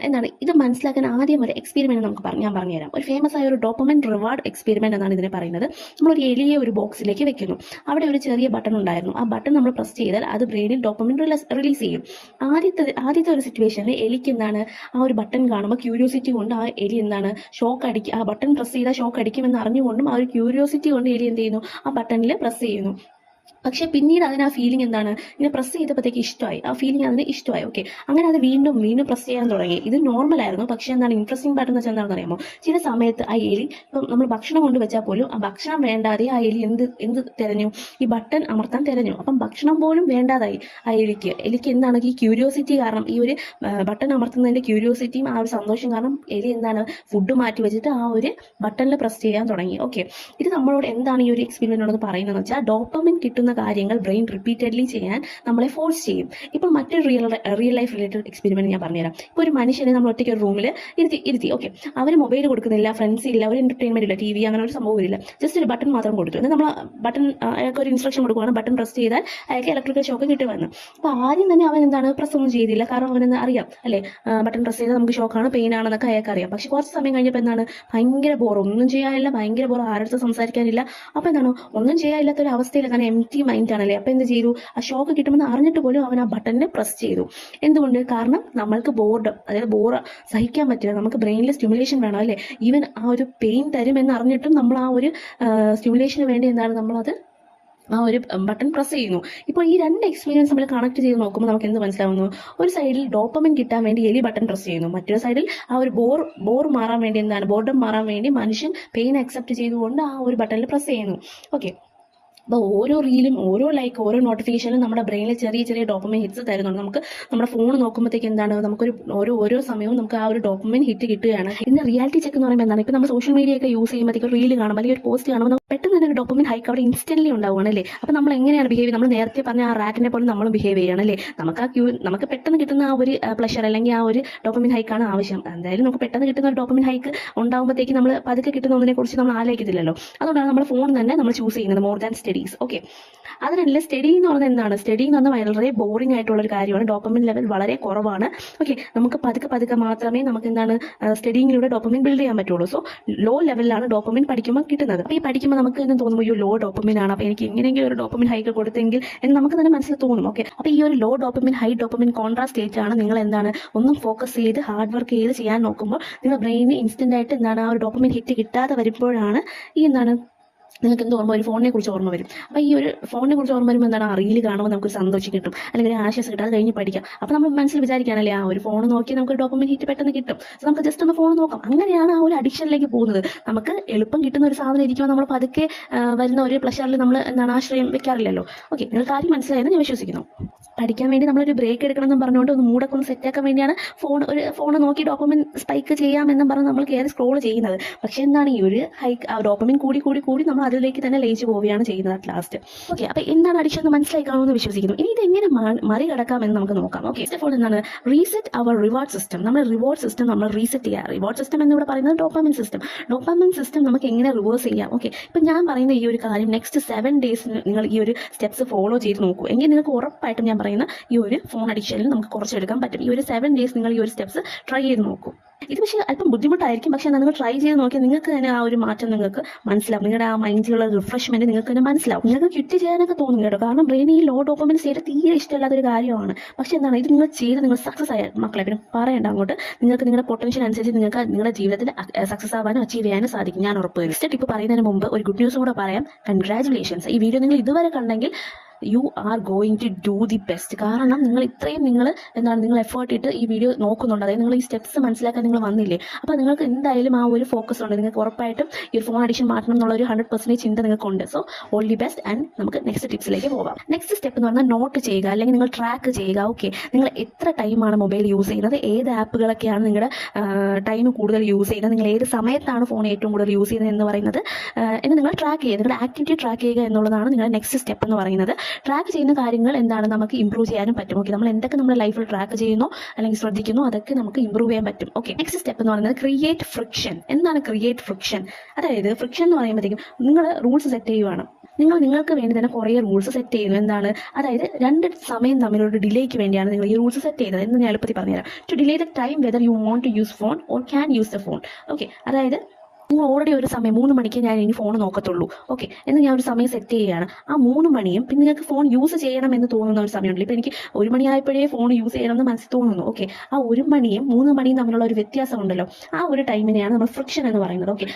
എന്താണ് ഇത് മനസ്സിലാക്കാൻ ആദ്യം ഒരു എക്സ്പെരിമെന്റ് ഞാൻ പറഞ്ഞുതരാം. ഒരു ഫേമസ് ആയ ഒരു ഡോപ്പമിൻ റിവാർഡ് എക്സ്പെരിമെന്റ് എന്നാണ് ഇതിനെ പറയുന്നത്. നമ്മളൊരു എലിയെ ഒരു ബോക്സിലേക്ക് വെക്കുന്നു, അവിടെ ഒരു ചെറിയ ബട്ടൺ ഉണ്ടായിരുന്നു. ആ ബട്ടൺ നമ്മൾ പ്രസ് ചെയ്താൽ അത് ബ്രെയിനിൽ ഡോപ്പമിൻ റിലീസ് ചെയ്യും. ആദ്യത്തെ ഒരു സിറ്റുവേഷനിൽ എലിക്ക് എന്താണ് ആ ഒരു ബട്ടൺ കാണുമ്പോൾ ക്യൂരിയോസിറ്റി കൊണ്ട് ആ എലി എന്താണ് ഷോക്ക് അടിക്കും, ആ ബട്ടൺ പ്രസ് ചെയ്താൽ ഷോക്ക് അടിക്കുമെന്ന് അറിഞ്ഞുകൊണ്ടും ആ ഒരു ക്യൂരിയോസിറ്റി കൊണ്ട് എലി എന്ത് ചെയ്യുന്നു, ആ ബട്ടണിൽ പ്രസ് ചെയ്യുന്നു. പക്ഷെ പിന്നീട് അതിന് ആ ഫീലിംഗ് എന്താണ് ഇങ്ങനെ പ്രസ് ചെയ്തപ്പോഴത്തേക്ക് ഇഷ്ടമായി, ആ ഫീലിംഗ് അതിന് ഇഷ്ടമായി. ഓക്കെ, അങ്ങനെ അത് വീണ്ടും പ്രസ് ചെയ്യാൻ തുടങ്ങി. ഇത് നോർമൽ ആയിരുന്നു. പക്ഷെ എന്താണ് ഇൻട്രസ്റ്റിംഗ് പാർട്ട് എന്ന് വെച്ചാൽ എന്താണെന്ന് അറിയാമോ, ചില സമയത്ത് ആ എലി ഇപ്പം നമ്മൾ ഭക്ഷണം കൊണ്ട് വെച്ചാൽ പോലും ആ ഭക്ഷണം വേണ്ടാതെ ആ എലി എന്ത് തിരഞ്ഞു, ഈ ബട്ടൺ അമർത്താൻ തിരഞ്ഞു. അപ്പം ഭക്ഷണം പോലും വേണ്ടാതായി ആ എലിക്ക് എന്താണ് ഈ ക്യൂരിയോസിറ്റി കാരണം, ഈ ഒരു ബട്ടൺ അമർത്തുന്നതിന്റെ ക്യൂരിയോസിറ്റിയും ആ ഒരു സന്തോഷം കാരണം എലി എന്താണ് ഫുഡ് മാറ്റി വെച്ചിട്ട് ആ ഒരു ബട്ടണിൽ പ്രസ് ചെയ്യാൻ തുടങ്ങി. ഓക്കെ, ഇത് നമ്മളോട് എന്താണ് ഈ ഒരു എക്സ്പെരിമെന്റിനോട് പറയുന്നത് വെച്ചാൽ ഡോപ്പമിൻ കിട്ടുന്ന കാര്യങ്ങൾ ബ്രെയിൻ റിപ്പീറ്റഡ്ലി ചെയ്യാൻ നമ്മളെ ഫോഴ്സ് ചെയ്യും. ഇപ്പോൾ മറ്റൊരു റിയൽ ലൈഫ് റിലേറ്റഡ് എക്സ്പെരിമെന്റ് ഞാൻ പറഞ്ഞുതരാം. ഇപ്പോൾ ഒരു മനുഷ്യനെ നമ്മൾ ഒറ്റയ്ക്ക് ഒരു റൂമിൽ ഇരുത്തി ഓക്കെ, അവർ മൊബൈൽ കൊടുക്കുന്നില്ല, ഫ്രണ്ട്സ് ഇല്ല, ഒരു എന്റർടൈൻമെന്റ് ഇല്ല, TV അങ്ങനെ ഒരു സംഭവം ഇല്ല, ജസ്റ്റ് ഒരു ബട്ടൺ മാത്രം കൊടുത്തു. എന്നാൽ നമ്മൾ ബട്ടൺ അയാൾക്ക് ഒരു ഇൻസ്ട്രക്ഷൻ കൊടുക്കുകയാണ്, ബട്ടൺ പ്രസ് ചെയ്താൽ അയാൾക്ക് ഇലക്ട്രിക്കൽ ഷോക്ക് കിട്ടുമെന്ന്. അപ്പോൾ ആദ്യം തന്നെ അവൻ എന്താണ് പ്രസ് ഒന്നും ചെയ്തില്ല, കാരണം അവനെന്ന് അറിയാം അല്ലേ, ബട്ടൺ പ്രസ് ചെയ്താൽ നമുക്ക് ഷോക്കാണ്, പെയിൻ ആണെന്നൊക്കെ അയാൾക്ക് അറിയാം. പക്ഷെ കുറച്ച് സമയം കഴിഞ്ഞപ്പോൾ എന്താണ് ഭയങ്കര ബോർ, ഒന്നും ചെയ്യാനില്ല, ഭയങ്കര ബോർ, ആരുടെ സംസാരിക്കാനില്ല. അപ്പോൾ എന്താണ് ഒന്നും ചെയ്യാനില്ലാത്ത ഒരു അവസ്ഥയിൽ കാരണം എംപ്റ്റി മൈൻഡ് ആണല്ലേ. അപ്പൊ എന്ത് ചെയ്തു, ആ ഷോക്ക് കിട്ടുമെന്ന് അറിഞ്ഞിട്ട് പോലും അവൻ ആ ബട്ടണിനെ പ്രസ് ചെയ്തു. എന്തുകൊണ്ട്, കാരണം നമ്മൾക്ക് ബോർഡം, അതായത് ബോർ സഹിക്കാൻ പറ്റില്ല, നമുക്ക് ബ്രെയിനിൽ സ്റ്റിമുലേഷൻ വേണം അല്ലേ. ഈവൻ ആ ഒരു പെയിൻ തരുമെന്ന് അറിഞ്ഞിട്ടും നമ്മൾ ആ ഒരു സ്റ്റിമുലേഷന് വേണ്ടി എന്താണ് നമ്മളത് ആ ഒരു ബട്ടൺ പ്രസ് ചെയ്യുന്നു. ഇപ്പോൾ ഈ രണ്ട് എക്സ്പീരിയൻസ് നമ്മൾ കണക്ട് ചെയ്ത് നോക്കുമ്പോൾ നമുക്ക് എന്ത് മനസ്സിലാവുന്നു, ഒരു സൈഡിൽ ഡോപ്പമിൻ കിട്ടാൻ വേണ്ടി എലി ബട്ടൺ പ്രസ് ചെയ്യുന്നു, മറ്റൊരു സൈഡിൽ ആ ഒരു ബോർ മാറാൻ വേണ്ടി എന്താണ് ബോർഡം മാറാൻ വേണ്ടി മനുഷ്യൻ പെയിൻ അക്സെപ്റ്റ് ചെയ്തുകൊണ്ട് ആ ഒരു ബട്ടണിൽ പ്രസ് ചെയ്യുന്നു. ഓക്കെ, അപ്പോൾ ഓരോ റീലും ഓരോ ലൈക്ക് ഓരോ നോട്ടിഫിക്കേഷനും നമ്മുടെ ബ്രെയിനിൽ ചെറിയ ഡോപ്പമിൻ ഹിറ്റ്സ് തരുന്നുണ്ട്. നമുക്ക് നമ്മുടെ ഫോൺ നോക്കുമ്പോഴത്തേക്ക് എന്താണ് നമുക്കൊരു ഓരോ സമയവും നമുക്ക് ആ ഒരു ഡോപ്പമിൻ ഹിറ്റ് കിട്ടുകയാണ്. ഇന്ന് റിയാലിറ്റി ചെക്ക് എന്ന് പറയുമ്പോൾ എന്താണ്, ഇപ്പോൾ നമ്മൾ സോഷ്യൽ മീഡിയ ഒക്കെ യൂസ് ചെയ്യുമ്പോഴത്തേക്ക് റീൽ കാണുമ്പോൾ അല്ലെങ്കിൽ ഒരു പോസ്റ്റ് കാണുമ്പോൾ പെട്ടെന്ന് തന്നെ ഒരു ഡോപ്പമിൻ ഹൈക്ക് അവിടെ ഇൻസ്റ്റന്റ്ലി ഉണ്ടാവുകയാണ് അല്ലേ. അപ്പോൾ നമ്മൾ എങ്ങനെയാണ് ബിഹേവ് ചെയ്യുന്നത്, നമ്മൾ നേരത്തെ പറഞ്ഞ ആ റാറ്റിനെ പോലെ നമ്മൾ ബിഹേവ് ചെയ്യണം അല്ലേ. നമുക്ക് പെട്ടെന്ന് കിട്ടുന്ന ആ ഒരു പ്ലഷർ അല്ലെങ്കിൽ ആ ഒരു ഡോപ്പമിൻ ഹൈക്കാണ് ആവശ്യം. എന്തായാലും നമുക്ക് പെട്ടെന്ന് കിട്ടുന്ന ഒരു ഡോപ്പമിൻ ഹൈക്ക് ഉണ്ടാകുമ്പോഴത്തേക്ക് നമ്മൾ പതുക്കെ കിട്ടുന്ന ഒന്നിനെ കുറിച്ച് നമ്മൾ ആലോചിക്കുന്നില്ലല്ലോ. അതുകൊണ്ടാണ് നമ്മൾ ഫോൺ തന്നെ നമ്മൾ ചൂസ് ചെയ്യുന്നത് മോർ ദാൻ സ്റ്റഡീസ്. ഓക്കെ, അതിനല്ല സ്റ്റഡി എന്ന് പറഞ്ഞാൽ എന്താണ്, സ്റ്റഡി എന്ന് പറഞ്ഞാൽ വളരെ ബോറിംഗ് ആയിട്ടുള്ള ഒരു കാര്യമാണ്. ഡോപ്പമിൻ ലെവൽ വളരെ കുറവാണ്. ഓക്കെ, നമുക്ക് പതുക്കെ മാത്രമേ നമുക്ക് എന്താണ് സ്റ്റഡിങ്ങിലൂടെ ഡോപ്പമിൻ ബിൽഡ് ചെയ്യാൻ പറ്റുള്ളൂ. സോ ലോ ലെവലിലാണ് ഡോപ്പമിൻ പഠിക്കുമ്പോൾ കിട്ടുന്നത്. അപ്പോൾ ഈ പഠിക്കുമ്പോൾ നമുക്ക് തന്നെ തോന്നുമ്പോൾ ഈ ലോ ഡോപ്പമിൻ ആണ്, അപ്പോൾ എനിക്ക് എങ്ങനെയെങ്കിലും ഒരു ഡോപ്പമിൻ ഹൈക്ക് കൊടുത്തെങ്കിൽ എന്ന് നമുക്ക് തന്നെ മനസ്സിൽ തോന്നും. ഓക്കെ, അപ്പോൾ ഈ ഒരു low dopamine high dopamine contrast state ആണ് നിങ്ങൾ എന്താണ് ഒന്നും ഫോക്കസ് ചെയ്ത് ഹാർഡ് വർക്ക് ചെയ്ത് ചെയ്യാൻ നോക്കുമ്പോൾ നിങ്ങളുടെ ബ്രെയിനിന് ഇൻസ്റ്റന്റ് ആയിട്ട് എന്താണ് ആ ഒരു ഡോപ്പമിൻ ഹിറ്റ് കിട്ടാതെ വരുമ്പോഴാണ് ഈ എന്താണ് നിങ്ങൾക്ക് എന്ത് ഓർമ്മ, ഒരു ഫോണിനെ കുറിച്ച് ഓർമ്മ വരും. അപ്പോൾ ഈ ഒരു ഫോണിനെ കുറിച്ച് ഓർമ്മ വരുമ്പോൾ എന്താണ് ആ റീൽ കാണുമ്പോൾ നമുക്കൊരു സന്തോഷം കിട്ടും, അല്ലെങ്കിൽ ആശ്വാസം കിട്ടും, അത് കഴിഞ്ഞ് പഠിക്കാം. അപ്പോൾ നമ്മൾ മനസ്സിൽ വിചാരിക്കാനല്ലേ ആ ഒരു ഫോൺ നോക്കി നമുക്ക് ഡോപ്പമിൻ ഹിറ്റ് പെട്ടെന്ന് കിട്ടും, നമുക്ക് ജസ്റ്റ് ഒന്ന് ഫോൺ നോക്കാം. അങ്ങനെയാണ് ആ ഒരു അഡിക്ഷനിലേക്ക് പോകുന്നത്. നമുക്ക് എളുപ്പം കിട്ടുന്ന ഒരു സാധനം ഇരിക്കുമ്പോൾ നമ്മൾ പതുക്കെ വരുന്ന ഒരു പ്ലഷറിൽ നമ്മൾ എന്താണ് ആശ്രയം വെക്കാറില്ലല്ലോ. ഓക്കെ, നിങ്ങൾ കാര്യം മനസ്സിലായെന്ന് ഞാൻ വിശ്വസിക്കുന്നു. പഠിക്കാൻ വേണ്ടി നമ്മളൊരു ബ്രേക്ക് എടുക്കണം എന്ന് പറഞ്ഞുകൊണ്ട് ഒന്ന് മൂടൊക്കെ ഒന്ന് സെറ്റാക്കാൻ വേണ്ടിയാണ് ഫോൺ നോക്കി ഡോപ്പമിൻ സ്പൈക്ക് ചെയ്യാമെന്നും പറഞ്ഞ് നമ്മൾ കയറി സ്ക്രോൾ ചെയ്യുന്നത്. പക്ഷേ എന്താണ് ഈ ഒരു ഡോപ്പമിൻ കൂടി നമ്മൾ അതിലേക്ക് തന്നെ ലയിച്ച് പോവുകയാണ് ചെയ്യുന്നത് അറ്റ് ലാസ്റ്റ്. ഓക്കെ, അപ്പോൾ എന്താണ് അഡിക്ഷൻ എന്ന് മനസ്സിലായി കാണുമെന്ന് വിശ്വസിക്കുന്നു. ഇനി ഇതെങ്ങനെ മറികടക്കാമെന്ന് നമുക്ക് നോക്കാം. ഓക്കെ, ഫസ്റ്റ് ഓഫ് ഓൾ എന്താണ് റീസെറ്റ് അവർ റിവാർഡ് സിസ്റ്റം. നമ്മുടെ റിവാർഡ് സിസ്റ്റം നമ്മൾ റീസെറ്റ് ചെയ്യുക. റിവാർഡ് സിസ്റ്റം എന്നിവിടെ പറയുന്നത് ഡോപ്പമിൻ സിസ്റ്റം നമുക്ക് എങ്ങനെ റിവേഴ്സ് ചെയ്യാം. ഓക്കെ, ഇപ്പം ഞാൻ പറയുന്ന ഈ ഒരു കാര്യം നെക്സ്റ്റ് 7 days നിങ്ങൾ ഈ ഒരു സ്റ്റെപ്സ് ഫോളോ ചെയ്ത് നോക്കൂ എങ്കിൽ നിങ്ങൾക്ക് ഉറപ്പായിട്ടും ഞാൻ പറയുന്ന ഈ ഒരു ഫോൺ അഡിക്ഷനിൽ നമുക്ക് കുറച്ചെടുക്കാൻ പറ്റും. ഈ ഒരു 7 days നിങ്ങൾ ഈ ഒരു സ്റ്റെപ്സ് ട്രൈ ചെയ്ത് നോക്കൂ. ഇത് പക്ഷേ അല്പം ബുദ്ധിമുട്ടായിരിക്കും, പക്ഷേ നിങ്ങൾ ട്രൈ ചെയ്ത് നോക്കിയാൽ നിങ്ങൾക്ക് തന്നെ ആ ഒരു മാറ്റം നിങ്ങൾക്ക് മനസ്സിലാവും. നിങ്ങളുടെ ആ മൈൻഡിലുള്ള റിഫ്രഷ്മെന്റ് നിങ്ങൾക്ക് തന്നെ മനസ്സിലാവും. നിങ്ങൾക്ക് ക്വിറ്റ് ചെയ്യാനൊക്കെ തോന്നും കേട്ടോ, കാരണം ബ്രെയിൻ ഈ ലോ ഡോപ്പമിൻ സ്റ്റേറ്റ് തീരെ ഇഷ്ടമില്ലാത്തൊരു കാര്യമാണ്. പക്ഷേ എന്താണ് ഇത് നിങ്ങൾ ചെയ്ത് നിങ്ങൾ സക്സസ് ആയ മക്കളെ പിന്നെ പറയേണ്ട അങ്ങോട്ട് നിങ്ങൾക്ക് നിങ്ങളുടെ പൊട്ടൻഷ്യൽ അനുസരിച്ച് നിങ്ങൾക്ക് നിങ്ങളുടെ ജീവിതത്തിൽ സക്സസ് ആവാനും അച്ചീവ് ചെയ്യാനും സാധിക്കും. ഞാൻ ഉറപ്പ്. നെക്സ്റ്റ് ടിപ്പ് പറയുന്നതിന് മുമ്പ് ഒരു ഗുഡ് ന്യൂസ് കൂടെ പറയാം. കൺഗ്രാറ്റുലേഷൻസ്. ഈ വീഡിയോ നിങ്ങൾ ഇതുവരെ കണ്ടെങ്കിൽ you are going to do the best. കാരണം നിങ്ങൾ ഇത്രയും നിങ്ങൾ എഫേർട്ട് ഇട്ട് ഈ വീഡിയോ നോക്കുന്നുണ്ട്, അതായത് നിങ്ങൾ ഈ സ്റ്റെപ്സ് മനസ്സിലാക്കാൻ നിങ്ങൾ വന്നില്ലേ, അപ്പോൾ നിങ്ങൾക്ക് എന്തായാലും ആ ഒരു ഫോക്കസ് ഉണ്ട്. നിങ്ങൾക്ക് ഉറപ്പായിട്ടും ഈ ഒരു ഫോൺ അഡിക്ഷൻ മാറ്റണം എന്നുള്ള ഒരു 100% ചിന്ത നിങ്ങൾക്കുണ്ട്. So all the best. And നമുക്ക് നെക്സ്റ്റ് ടിപ്സിലേക്ക് പോകാം. നെക്സ്റ്റ് സ്റ്റെപ്പ് എന്ന് പറഞ്ഞാൽ നോട്ട് ചെയ്യുക, അല്ലെങ്കിൽ നിങ്ങൾ ട്രാക്ക് ചെയ്യുക. ഓക്കെ, നിങ്ങൾ എത്ര ടൈമാണ് മൊബൈൽ യൂസ് ചെയ്യുന്നത്, ഏത് ആപ്പുകളൊക്കെയാണ് നിങ്ങളുടെ ടൈം കൂടുതൽ യൂസ് ചെയ്യുന്നത്, നിങ്ങൾ ഏത് സമയത്താണ് ഫോൺ ഏറ്റവും കൂടുതൽ യൂസ് ചെയ്യുന്നത് എന്ന് പറയുന്നത് എന്ന് നിങ്ങൾ ട്രാക്ക് ചെയ്യുക. നിങ്ങളുടെ ആക്ടിവിറ്റി ട്രാക്ക് ചെയ്യുക എന്നുള്ളതാണ് നിങ്ങളുടെ നെക്സ്റ്റ് സ്റ്റെപ്പ് എന്ന് പറയുന്നത്. ട്രാക്ക് ചെയ്യുന്ന കാര്യങ്ങൾ എന്താണ് നമുക്ക് ഇംപ്രൂവ് ചെയ്യാനും പറ്റും. ഓക്കെ, നമ്മൾ എന്തൊക്കെ നമ്മുടെ ലൈഫിൽ ട്രാക്ക് ചെയ്യുന്നു അല്ലെങ്കിൽ ശ്രദ്ധിക്കുന്നു അതൊക്കെ നമുക്ക് ഇംപ്രൂവ് ചെയ്യാൻ പറ്റും. ഓക്കെ, നെക്സ്റ്റ് സ്റ്റെപ്പ് എന്ന് പറയുന്നത് ക്രിയേറ്റ് ഫ്രിക്ഷൻ. എന്താണ് ക്രിയേറ്റ് ഫ്രിക്ഷൻ? അതായത് ഫ്രിക്ഷൻ എന്ന് പറയുമ്പോഴത്തേക്കും നിങ്ങൾ റൂൾസ് സെറ്റ് ചെയ്യുവാണ്. നിങ്ങൾക്ക് വേണ്ടി തന്നെ കുറേ റൂൾസ് സെറ്റ് ചെയ്യുന്നു. എന്താണ്, അതായത് 2 സമയം തമ്മിലുള്ള ഡിലേക്ക് വേണ്ടിയാണ് നിങ്ങൾ ഈ റൂൾസ് സെറ്റ് ചെയ്യുന്നത് എന്ന് ഞാൻ എളുപ്പത്തിൽ പറഞ്ഞുതരാം. To delay the time whether you want to use phone or can use the phone. Okay, അതായത് നിങ്ങൾ ഓൾറെഡി ഒരു സമയം 3 മണിക്ക് ഞാൻ ഇനി ഫോൺ നോക്കത്തുള്ളൂ, ഓക്കെ എന്ന് ഞാൻ ഒരു സമയം സെറ്റ് ചെയ്യുകയാണ്. ആ 3 മണിയും പിന്നെ നിങ്ങൾക്ക് ഫോൺ യൂസ് ചെയ്യണം എന്ന് തോന്നുന്ന ഒരു സമയമുണ്ടല്ലോ. ഇപ്പം എനിക്ക് 1 മണിയായപ്പോഴേ ഫോൺ യൂസ് ചെയ്യണം എന്ന് മനസ്സിൽ തോന്നുന്നു. ഓക്കെ, ആ 1 മണിയും 3 മണിയും തമ്മിലുള്ള ഒരു വ്യത്യാസം ഉണ്ടല്ലോ, ആ ഒരു ടൈമിനെയാണ് നമ്മൾ ഫ്രിക്ഷൻ എന്ന് പറയുന്നത്. ഓക്കെ,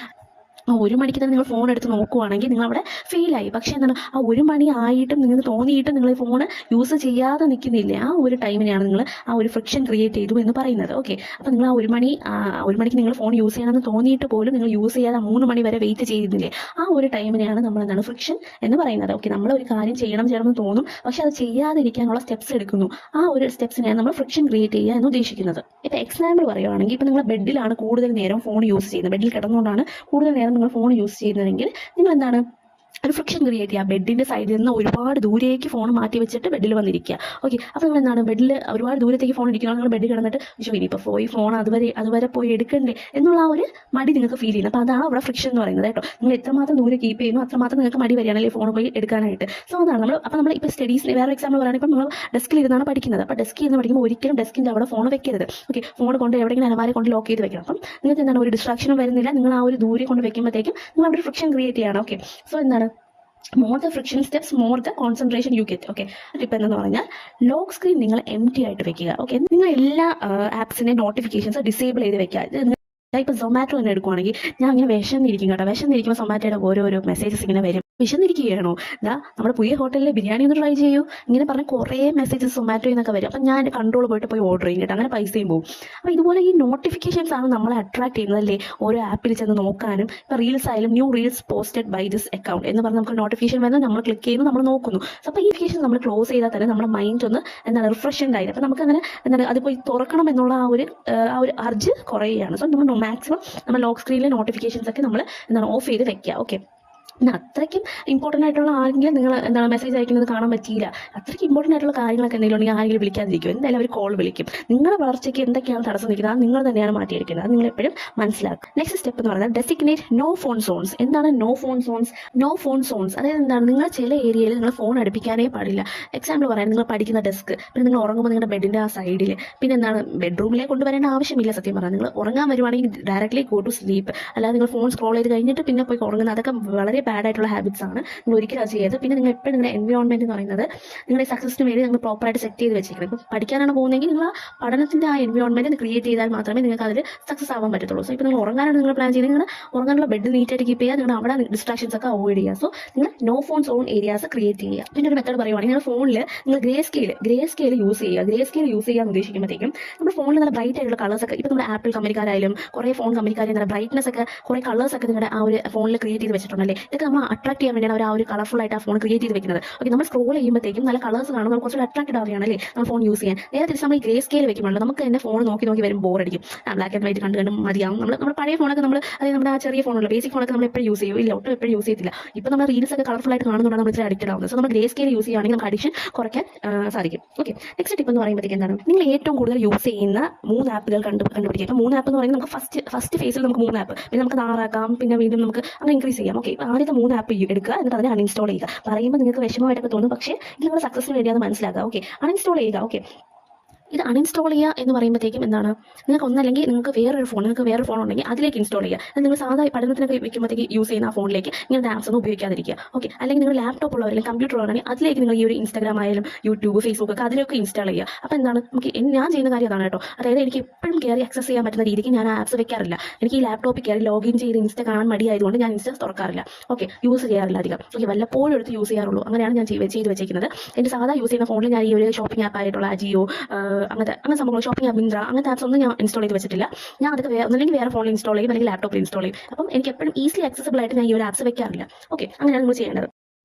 ആ 1 മണിക്ക് തന്നെ നിങ്ങൾ ഫോൺ എടുത്ത് നോക്കുവാണെങ്കിൽ നിങ്ങൾ അവിടെ ഫെയിലായി. പക്ഷേ എന്താണ്, ആ 1 മണി ആയിട്ടും നിങ്ങൾക്ക് തോന്നിയിട്ടും നിങ്ങൾ ഫോൺ യൂസ് ചെയ്യാതെ നിൽക്കുന്നില്ലേ, ആ ഒരു ടൈമിനെയാണ് നിങ്ങൾ ആ ഒരു ഫ്രിക്ഷൻ ക്രിയേറ്റ് ചെയ്തു എന്ന് പറയുന്നത്. ഓക്കെ, അപ്പോൾ നിങ്ങൾ ആ 1 മണിക്ക് നിങ്ങൾ ഫോൺ യൂസ് ചെയ്യണമെന്ന് തോന്നിയിട്ട് പോലും നിങ്ങൾ യൂസ് ചെയ്യാതെ 3 മണി വരെ വെയിറ്റ് ചെയ്യുന്നില്ലേ, ആ ഒരു ടൈമിനെയാണ് നമ്മൾ എന്താണ് ഫ്രിക്ഷൻ എന്ന് പറയുന്നത്. ഓക്കെ, നമ്മൾ ഒരു കാര്യം ചെയ്യണമെന്ന് തോന്നും, പക്ഷെ അത് ചെയ്യാതിരിക്കാനുള്ള സ്റ്റെപ്സ് എടുക്കുന്നു. ആ ഒരു സ്റ്റെപ്സിനെയാണ് നമ്മൾ ഫ്രിക്ഷൻ ക്രിയേറ്റ് ചെയ്യുക എന്ന് ഉദ്ദേശിക്കുന്നത്. ഇപ്പോൾ എക്സാമ്പിൾ പറയുകയാണെങ്കിൽ ഇപ്പോൾ നിങ്ങൾ ബെഡിലാണ് കൂടുതൽ നേരം ഫോൺ യൂസ് ചെയ്യുന്നത്, ബെഡിൽ കിടന്നുകൊണ്ടാണ് കൂടുതൽ നേരം നിങ്ങൾ ഫോൺ യൂസ് ചെയ്യുന്നതെങ്കിൽ നിങ്ങൾ എന്താണ് ഒരു ഫ്രിക്ഷൻ ക്രിയേറ്റ് ചെയ്യുക. ബെഡിൻ്റെ സൈഡിൽ നിന്ന് ഒരുപാട് ദൂരേക്ക് ഫോൺ മാറ്റി വെച്ചിട്ട് ബെഡിൽ വന്നിരിക്കുക. ഓക്കെ, അപ്പോൾ നിങ്ങൾ എന്താണ് ബെഡിൽ ഒരുപാട് ദൂരത്തേക്ക് ഫോൺ ഇരിക്കണം, നിങ്ങൾ ബെഡിൽ കിടന്നിട്ട് ഇനിയിപ്പോൾ പോയി ഫോൺ അതുവരെ പോയി എടുക്കണ്ടേ എന്നുള്ള ആ ഒരു മടി നിങ്ങൾക്ക് ഫീൽ ചെയ്യുന്നത്. അപ്പോൾ അതാണ് അവിടെ ഫ്രിക്ഷൻ എന്ന് പറയുന്നത് കേട്ടോ. നിങ്ങൾ എത്രമാത്രം ദൂരെ കീപ്പ് ചെയ്യുന്നു അത്രമാത്രം നിങ്ങൾക്ക് മടി വരികയാണെങ്കിൽ ഫോൺ പോയി എടുക്കാനായിട്ട്. സോ അതാണ് നമ്മൾ ഇപ്പോൾ സ്റ്റഡീസിന് വേറെ എക്സാമ്പിൾ പറയുകയാണെങ്കിൽ ഇപ്പോൾ നമ്മൾ ഡെസ്കിൽ ഇരുന്നാണ് പഠിക്കുന്നത്. അപ്പോൾ ഡെസ്കിൽ ഇരുന്ന് പഠിക്കുമ്പോൾ ഒരിക്കലും ഡെസ്കിൻ്റെ അവിടെ ഫോൺ വെക്കരുത്. ഓക്കെ, ഫോൺ കൊണ്ട് എവിടെയെങ്കിലും അലമാരെ കൊണ്ട് ലോക്ക് ചെയ്ത് വെക്കണം. അപ്പം നിങ്ങൾക്ക് എന്താണ് ഒരു ഡിസ്ട്രാക്ഷനും വരുന്നില്ല, നിങ്ങൾ ആ ഒരു ദൂരെ കൊണ്ട് വെക്കുമ്പോഴത്തേക്കും നിങ്ങൾ അവിടെ ഫ്രിക്ഷൻ ക്രിയേറ്റ് ചെയ്യണം. ഓക്കെ, സോ എന്താണ് more the friction steps, more the concentration you get. Okay, tip എന്ന് പറഞ്ഞാൽ ലോക്ക് സ്ക്രീൻ നിങ്ങൾ എംപ്റ്റി ആയിട്ട് വെക്കുക. ഓക്കെ, നിങ്ങൾ എല്ലാ ആപ്സിന്റെ നോട്ടിഫിക്കേഷൻസ് ഡിസേബിൾ ചെയ്ത് വെക്കുക. ഇപ്പോൾ സൊമാറ്റോ തന്നെ എടുക്കുവാണെങ്കിൽ ഞാൻ ഇങ്ങനെ വിശന്നിരിക്കും കേട്ടോ, വിശന്നിരിക്കുമ്പോൾ സൊമാറ്റോയുടെ ഓരോരോ മെസ്സേജസ് ഇങ്ങനെ വരും. വിശന്നിരിക്കുകയാണോ, നമ്മുടെ പുതിയ ഹോട്ടലിലെ ബിരിയാണി ഒന്ന് ട്രൈ ചെയ്യൂ ഇങ്ങനെ പറഞ്ഞ് കുറേ മെസ്സേജസ് സൊമാറ്റോയിൽ നിന്നൊക്കെ വരും. അപ്പം ഞാൻ എൻ്റെ കൺട്രോൾ പോയി ഓർഡർ ചെയ്യും കേട്ടോ, അങ്ങനെ പൈസയും പോകും. അപ്പോൾ ഇതുപോലെ ഈ നോട്ടിഫിക്കേഷൻസ് ആണ് നമ്മളെ അട്രാക്ട് ചെയ്യുന്നത് അല്ലേ, ഓരോ ആപ്പിൽ ചെന്ന് നോക്കാനും. ഇപ്പോൾ റീൽസ് ആയാലും new reels posted by this account എന്ന് പറഞ്ഞ് നമുക്ക് നോട്ടിഫിക്കേഷൻ വരുന്നത് നമ്മൾ ക്ലിക്ക് ചെയ്യുന്നു, നമ്മൾ നോക്കുന്നു. സോ അപ്പോൾ ഈ നോട്ടിഫിക്കേഷൻ നമ്മൾ ക്ലോസ് ചെയ്താൽ തന്നെ നമ്മുടെ മൈൻഡ് ഒന്ന് റിഫ്രഷ്ഡ് ആയി. അപ്പോൾ നമുക്ക് അങ്ങനെ അത് പോയി തുറക്കണം എന്നുള്ള ആ ഒരു അർജ് കുറയുകയാണ്. സോ നമ്മൾ മാക്സിമം നമ്മൾ ലോക്ക് സ്ക്രീനിലെ നോട്ടിഫിക്കേഷൻസ് ഒക്കെ നമ്മൾ ഓഫ് ചെയ്ത് വെക്കുക. ഓക്കെ, പിന്നെ അത്രയ്ക്കും ഇമ്പോർട്ടൻ്റ് ആയിട്ടുള്ള ആരെങ്കിലും നിങ്ങൾ മെസ്സേജ് അയക്കുന്നത് കാണാൻ പറ്റിയില്ല, അത്രയ്ക്ക് ഇമ്പോർട്ടൻ്റ് ആയിട്ടുള്ള കാര്യങ്ങളൊക്കെ എന്തെങ്കിലും ഉണ്ടെങ്കിൽ ആരെങ്കിലും വിളിക്കാതിരിക്കും, എന്തായാലും അവർ കോൾ വിളിക്കും. നിങ്ങളുടെ വളർച്ചയ്ക്ക് എന്തൊക്കെയാണ് തടസ്സം നിൽക്കുന്നത് അത് നിങ്ങൾ തന്നെയാണ് മാറ്റിയെടുക്കുന്നത്, അത് നിങ്ങൾ എപ്പോഴും മനസ്സിലാക്കുക. നെക്സ്റ്റ് സ്റ്റെപ്പ് എന്ന് പറയുന്നത് ഡെസിഗ്നേറ്റ് നോ ഫോൺ സോൺസ്. എന്താണ് no phone zones? No phone zones അതായത് എന്താണ്, നിങ്ങൾ ചില ഏരിയയിൽ നിങ്ങൾ ഫോൺ അടുപ്പിക്കാനേ പാടില്ല. എക്സാമ്പിൾ പറയാൻ നിങ്ങൾ പഠിക്കുന്ന ഡെസ്ക്, പിന്നെ നിങ്ങൾ ഉറങ്ങുമ്പോൾ നിങ്ങളുടെ ബെഡിൻ്റെ ആ സൈഡിൽ, പിന്നെ എന്താണ് ബെഡ്റൂമിലേക്ക് കൊണ്ടുവരേണ്ട ആവശ്യമില്ല. സത്യം പറഞ്ഞാൽ നിങ്ങൾ ഉറങ്ങാൻ വരുവാണെങ്കിൽ ഡയറക്റ്റ്ലി ഗോ ടു സ്ലീപ്പ്, അല്ലാതെ നിങ്ങൾ ഫോൺ സ്ക്രോൾ ചെയ്ത് കഴിഞ്ഞിട്ട് പിന്നെ പോയി ഉറങ്ങുന്നത് അതൊക്കെ വളരെ ബാഡ് ആയിട്ടുള്ള ഹാബിറ്റ്സ് ആണ്. നിങ്ങൾ ഒരിക്കലും അത് ചെയ്യരുത്. പിന്നെ നിങ്ങൾ എപ്പോഴും നിങ്ങളുടെ എൻവയോൺമെന്റ് എന്ന് പറയുന്നത് നിങ്ങളുടെ സക്സസിന് വേണ്ടി നിങ്ങൾ പ്രോപ്പറായിട്ട് സെറ്റ് ചെയ്ത് വെച്ചിരിക്കണം. ഇപ്പോൾ പഠിക്കാനാണ് പോകുന്നതെങ്കിൽ നിങ്ങൾ ആ പഠനത്തിന്റെ ആ എൻവയോൺമെന്റ് ക്രിയേറ്റ് ചെയ്താൽ മാത്രമേ നിങ്ങൾക്ക് അതിൽ സക്സസ് ആവാൻ പറ്റത്തുള്ളൂ. സോ ഇപ്പോൾ നിങ്ങൾ ഉറങ്ങാനാണ് നിങ്ങൾ പ്ലാൻ ചെയ്യുന്നത്, നിങ്ങൾ ഉറങ്ങാനുള്ള ബെഡ് നീറ്റായിട്ട് കീപ്പ് ചെയ്യുക, നിങ്ങൾ അവിടെ ഡിസ്ട്രാക്ഷൻസ് ഒക്കെ അവോയ്ഡ് ചെയ്യുക. സോ നിങ്ങൾ no phone zone areas create ചെയ്യുക. പിന്നെ ഒരു മെത്തേഡ് പറയുവാണെങ്കിൽ നിങ്ങൾ ഫോണിൽ നിങ്ങൾ ഗ്രേ സ്കെയിൽ യൂസ് ചെയ്യുക. ഗ്രേ സ്കെയിൽ യൂസ് ചെയ്യാൻ ഉദ്ദേശിക്കുമ്പോഴത്തേക്കും നമ്മുടെ ഫോണിൽ നല്ല ബ്രൈറ്റ് ആയിട്ടുള്ള കളേഴ്സ് ഒക്കെ, ഇപ്പോൾ നമ്മുടെ ആപ്പിൾ കമ്പനിക്കാരായാലും കുറേ ഫോൺ കമ്പനിക്കാരും നല്ല ബ്രൈറ്റ്നസ് ഒക്കെ കുറേ കളേഴ്സ് ഒക്കെ നിങ്ങളുടെ ആ ഒരു ഫോണിൽ ക്രിയേറ്റ് ചെയ്ത് വെച്ചിട്ടുണ്ടല്ലേ. ഇതൊക്കെ നമ്മൾ അട്രാക്ട് ചെയ്യാൻ വേണ്ടിയാണ് അവർ ആ ഒരു കളർഫുൾ ആയിട്ട് ആ ഫോൺ ക്രിയേറ്റ് ചെയ്ത് വെക്കുന്നത്. ഓക്കെ, നമ്മൾ സ്ക്രോൾ ചെയ്യുമ്പോഴത്തേക്കും നല്ല കളേഴ്സ് കാണുമ്പോൾ നമുക്ക് കുറച്ചുകൂടി അട്രാക്റ്റഡ് ആവുകയാണല്ലേ നമ്മൾ ഫോൺ യൂസ് ചെയ്യാൻ. നേരെ തിരിച്ച് നമ്മൾ ഈ ഗ്രേ സ്കെയിൽ വെക്കുമ്പോൾ നമുക്ക് തന്നെ ഫോൺ നോക്കി നോക്കി വരും ബോറടിക്കും. ബ്ലാക്ക് ആൻഡ് വൈറ്റ് കണ്ട് മതിയാവും. നമ്മുടെ പഴയ ഫോണൊക്കെ നമ്മൾ അതായത് നമ്മുടെ ആ ചെറിയ ഫോണുള്ള ബേസിക് ഫോണൊക്കെ നമ്മൾ എപ്പോഴും യൂസ് ചെയ്യും, ഇല്ല ഒട്ടും എപ്പോഴും യൂസ് ചെയ്തില്ല. ഇപ്പോൾ നമ്മൾ റീൽസ് ഒക്കെ കളർഫുൾ ആയിട്ട് കാണുന്നതുകൊണ്ടാണ് നമ്മൾ ഇത്ര അഡിക്റ്റഡ് ആവുന്നത്. സോ നമ്മൾ ഗ്രേ സ്കെയിൽ യൂസ് ചെയ്യുകയാണെങ്കിൽ നമുക്ക് അഡിക്ഷൻ കുറയ്ക്കാൻ സാധിക്കും. ഓക്കെ, നെക്സ്റ്റ് ടിപ്പ് എന്ന് പറയുമ്പോഴത്തേക്ക് എന്താണ്, നിങ്ങൾ ഏറ്റവും കൂടുതൽ യൂസ് ചെയ്യുന്ന 3 ആപ്പുകൾ കണ്ടുപിടിക്കുക. ഇപ്പോൾ 3 ആപ്പ് എന്ന് പറയുന്നത് നമുക്ക് ഫസ്റ്റ് ഫേസിൽ നമുക്ക് 3 ആപ്പ്, പിന്നെ നമുക്ക് 6 ആക്കാം, പിന്നെ വീണ്ടും നമുക്ക് അങ്ങനെ ഇൻക്രീസ് ചെയ്യാം. ഓക്കെ, ഇപ്പോൾ ആദ്യത്തെ 3 ആപ്പ് എടുക്കുക, എന്നിട്ട് അതിനെ അൺഇൻസ്റ്റാൾ ചെയ്യുക. പറയുമ്പോൾ നിങ്ങൾക്ക് വിഷമമായിട്ടൊക്കെ തോന്നും, പക്ഷേ ഇത് നിങ്ങൾ സക്സസിന് വേണ്ടി അത് മനസ്സിലാക്കുക. ഓക്കെ, അൺഇൻസ്റ്റാൾ ചെയ്യുക. ഓക്കെ, ഇത് അൺഇൻസ്റ്റാൾ ചെയ്യുക എന്ന് പറയുമ്പോഴത്തേക്കും എന്താണ്, നിങ്ങൾക്ക് ഒന്നല്ലെങ്കിൽ നിങ്ങൾക്ക് വേറൊരു ഫോൺ ഉണ്ടെങ്കിൽ അതിലേക്ക് ഇൻസ്റ്റാൾ ചെയ്യുക. അത് നിങ്ങൾ സാധാരണ പഠനത്തിനൊക്കെ വെക്കുമ്പോഴത്തേക്ക് യൂസ് ചെയ്യുന്ന ആ ഫോണിലേക്ക് നിങ്ങളുടെ ആപ്സ് ഒന്നും ഉപയോഗിക്കാതിരിക്കുക. ഓക്കെ, അല്ലെങ്കിൽ നിങ്ങൾ ലാപ്ടോപ്പ് ഉള്ളവർ അല്ലെങ്കിൽ കമ്പ്യൂട്ടർ ഉള്ളവരാണെങ്കിൽ അതിലേക്ക് നിങ്ങൾ ഈ ഒരു ഇൻസ്റ്റാഗ്രാം ആയാലും യൂട്യൂബ് ഫേസ്ബുക്ക് ഒക്കെ അതിലൊക്കെ ഇൻസ്റ്റാൾ ചെയ്യുക. അപ്പോൾ എന്താണ്, നമുക്ക് ഞാൻ ചെയ്യുന്ന കാര്യം അതാണ് കേട്ടോ. അതായത് എനിക്ക് എപ്പോഴും കയറി ആക്സസ് ചെയ്യാൻ പറ്റുന്ന രീതിക്ക് ഞാൻ ആപ്സ് വെക്കാറില്ല. എനിക്ക് ഈ ലാപ്ടോപ്പിൽ കയറി ലോഗിൻ ചെയ്ത് ഇൻസ്റ്റ കാണാൻ മടിയായതുകൊണ്ട് ഞാൻ ഇൻസ്റ്റ തുറക്കാറില്ല. ഓക്കെ, യൂസ് ചെയ്യാറില്ല അധികം. ഓക്കെ, വല്ലപ്പോഴും എടുത്ത് യൂസ് ചെയ്യാറുള്ളൂ. അങ്ങനെയാണ് ഞാൻ ചെയ്ത് വെച്ചിരിക്കുന്നത്. എൻ്റെ സാധാ യൂസ് ചെയ്യുന്ന ഫോണിൽ ഞാൻ ഈ ഒരു ഷോപ്പിംഗ് ആപ്പ് ആയിട്ടുള്ള അജിയോ അങ്ങനെ സംഭവങ്ങൾ, ഷോപ്പിംഗ് ആപ്പ്, മിന്ത്ര, അങ്ങനത്തെ ആപ്സ് ഒന്നും ഞാൻ ഇൻസ്റ്റാൾ ചെയ്ത് വെച്ചിട്ടില്ല. ഞാൻ അതൊക്കെ ഒന്നെങ്കിൽ വേറെ ഫോണിൽ ഇൻസ്റ്റാൾ ചെയ്യും, അല്ലെങ്കിൽ ലാപ്ടോപ്പിൽ ഇൻസ്റ്റാൾ ചെയ്യും. അപ്പം എനിക്ക് എപ്പോഴും ഈസിലി ആക്സസിബിൾ ആയിട്ട് ഞാൻ ഈ ഒരു ആപ്സ് വെക്കാറില്ല. ഓക്കെ, അങ്ങനെയാണ് നിങ്ങൾ ചെയ്യേണ്ടത്.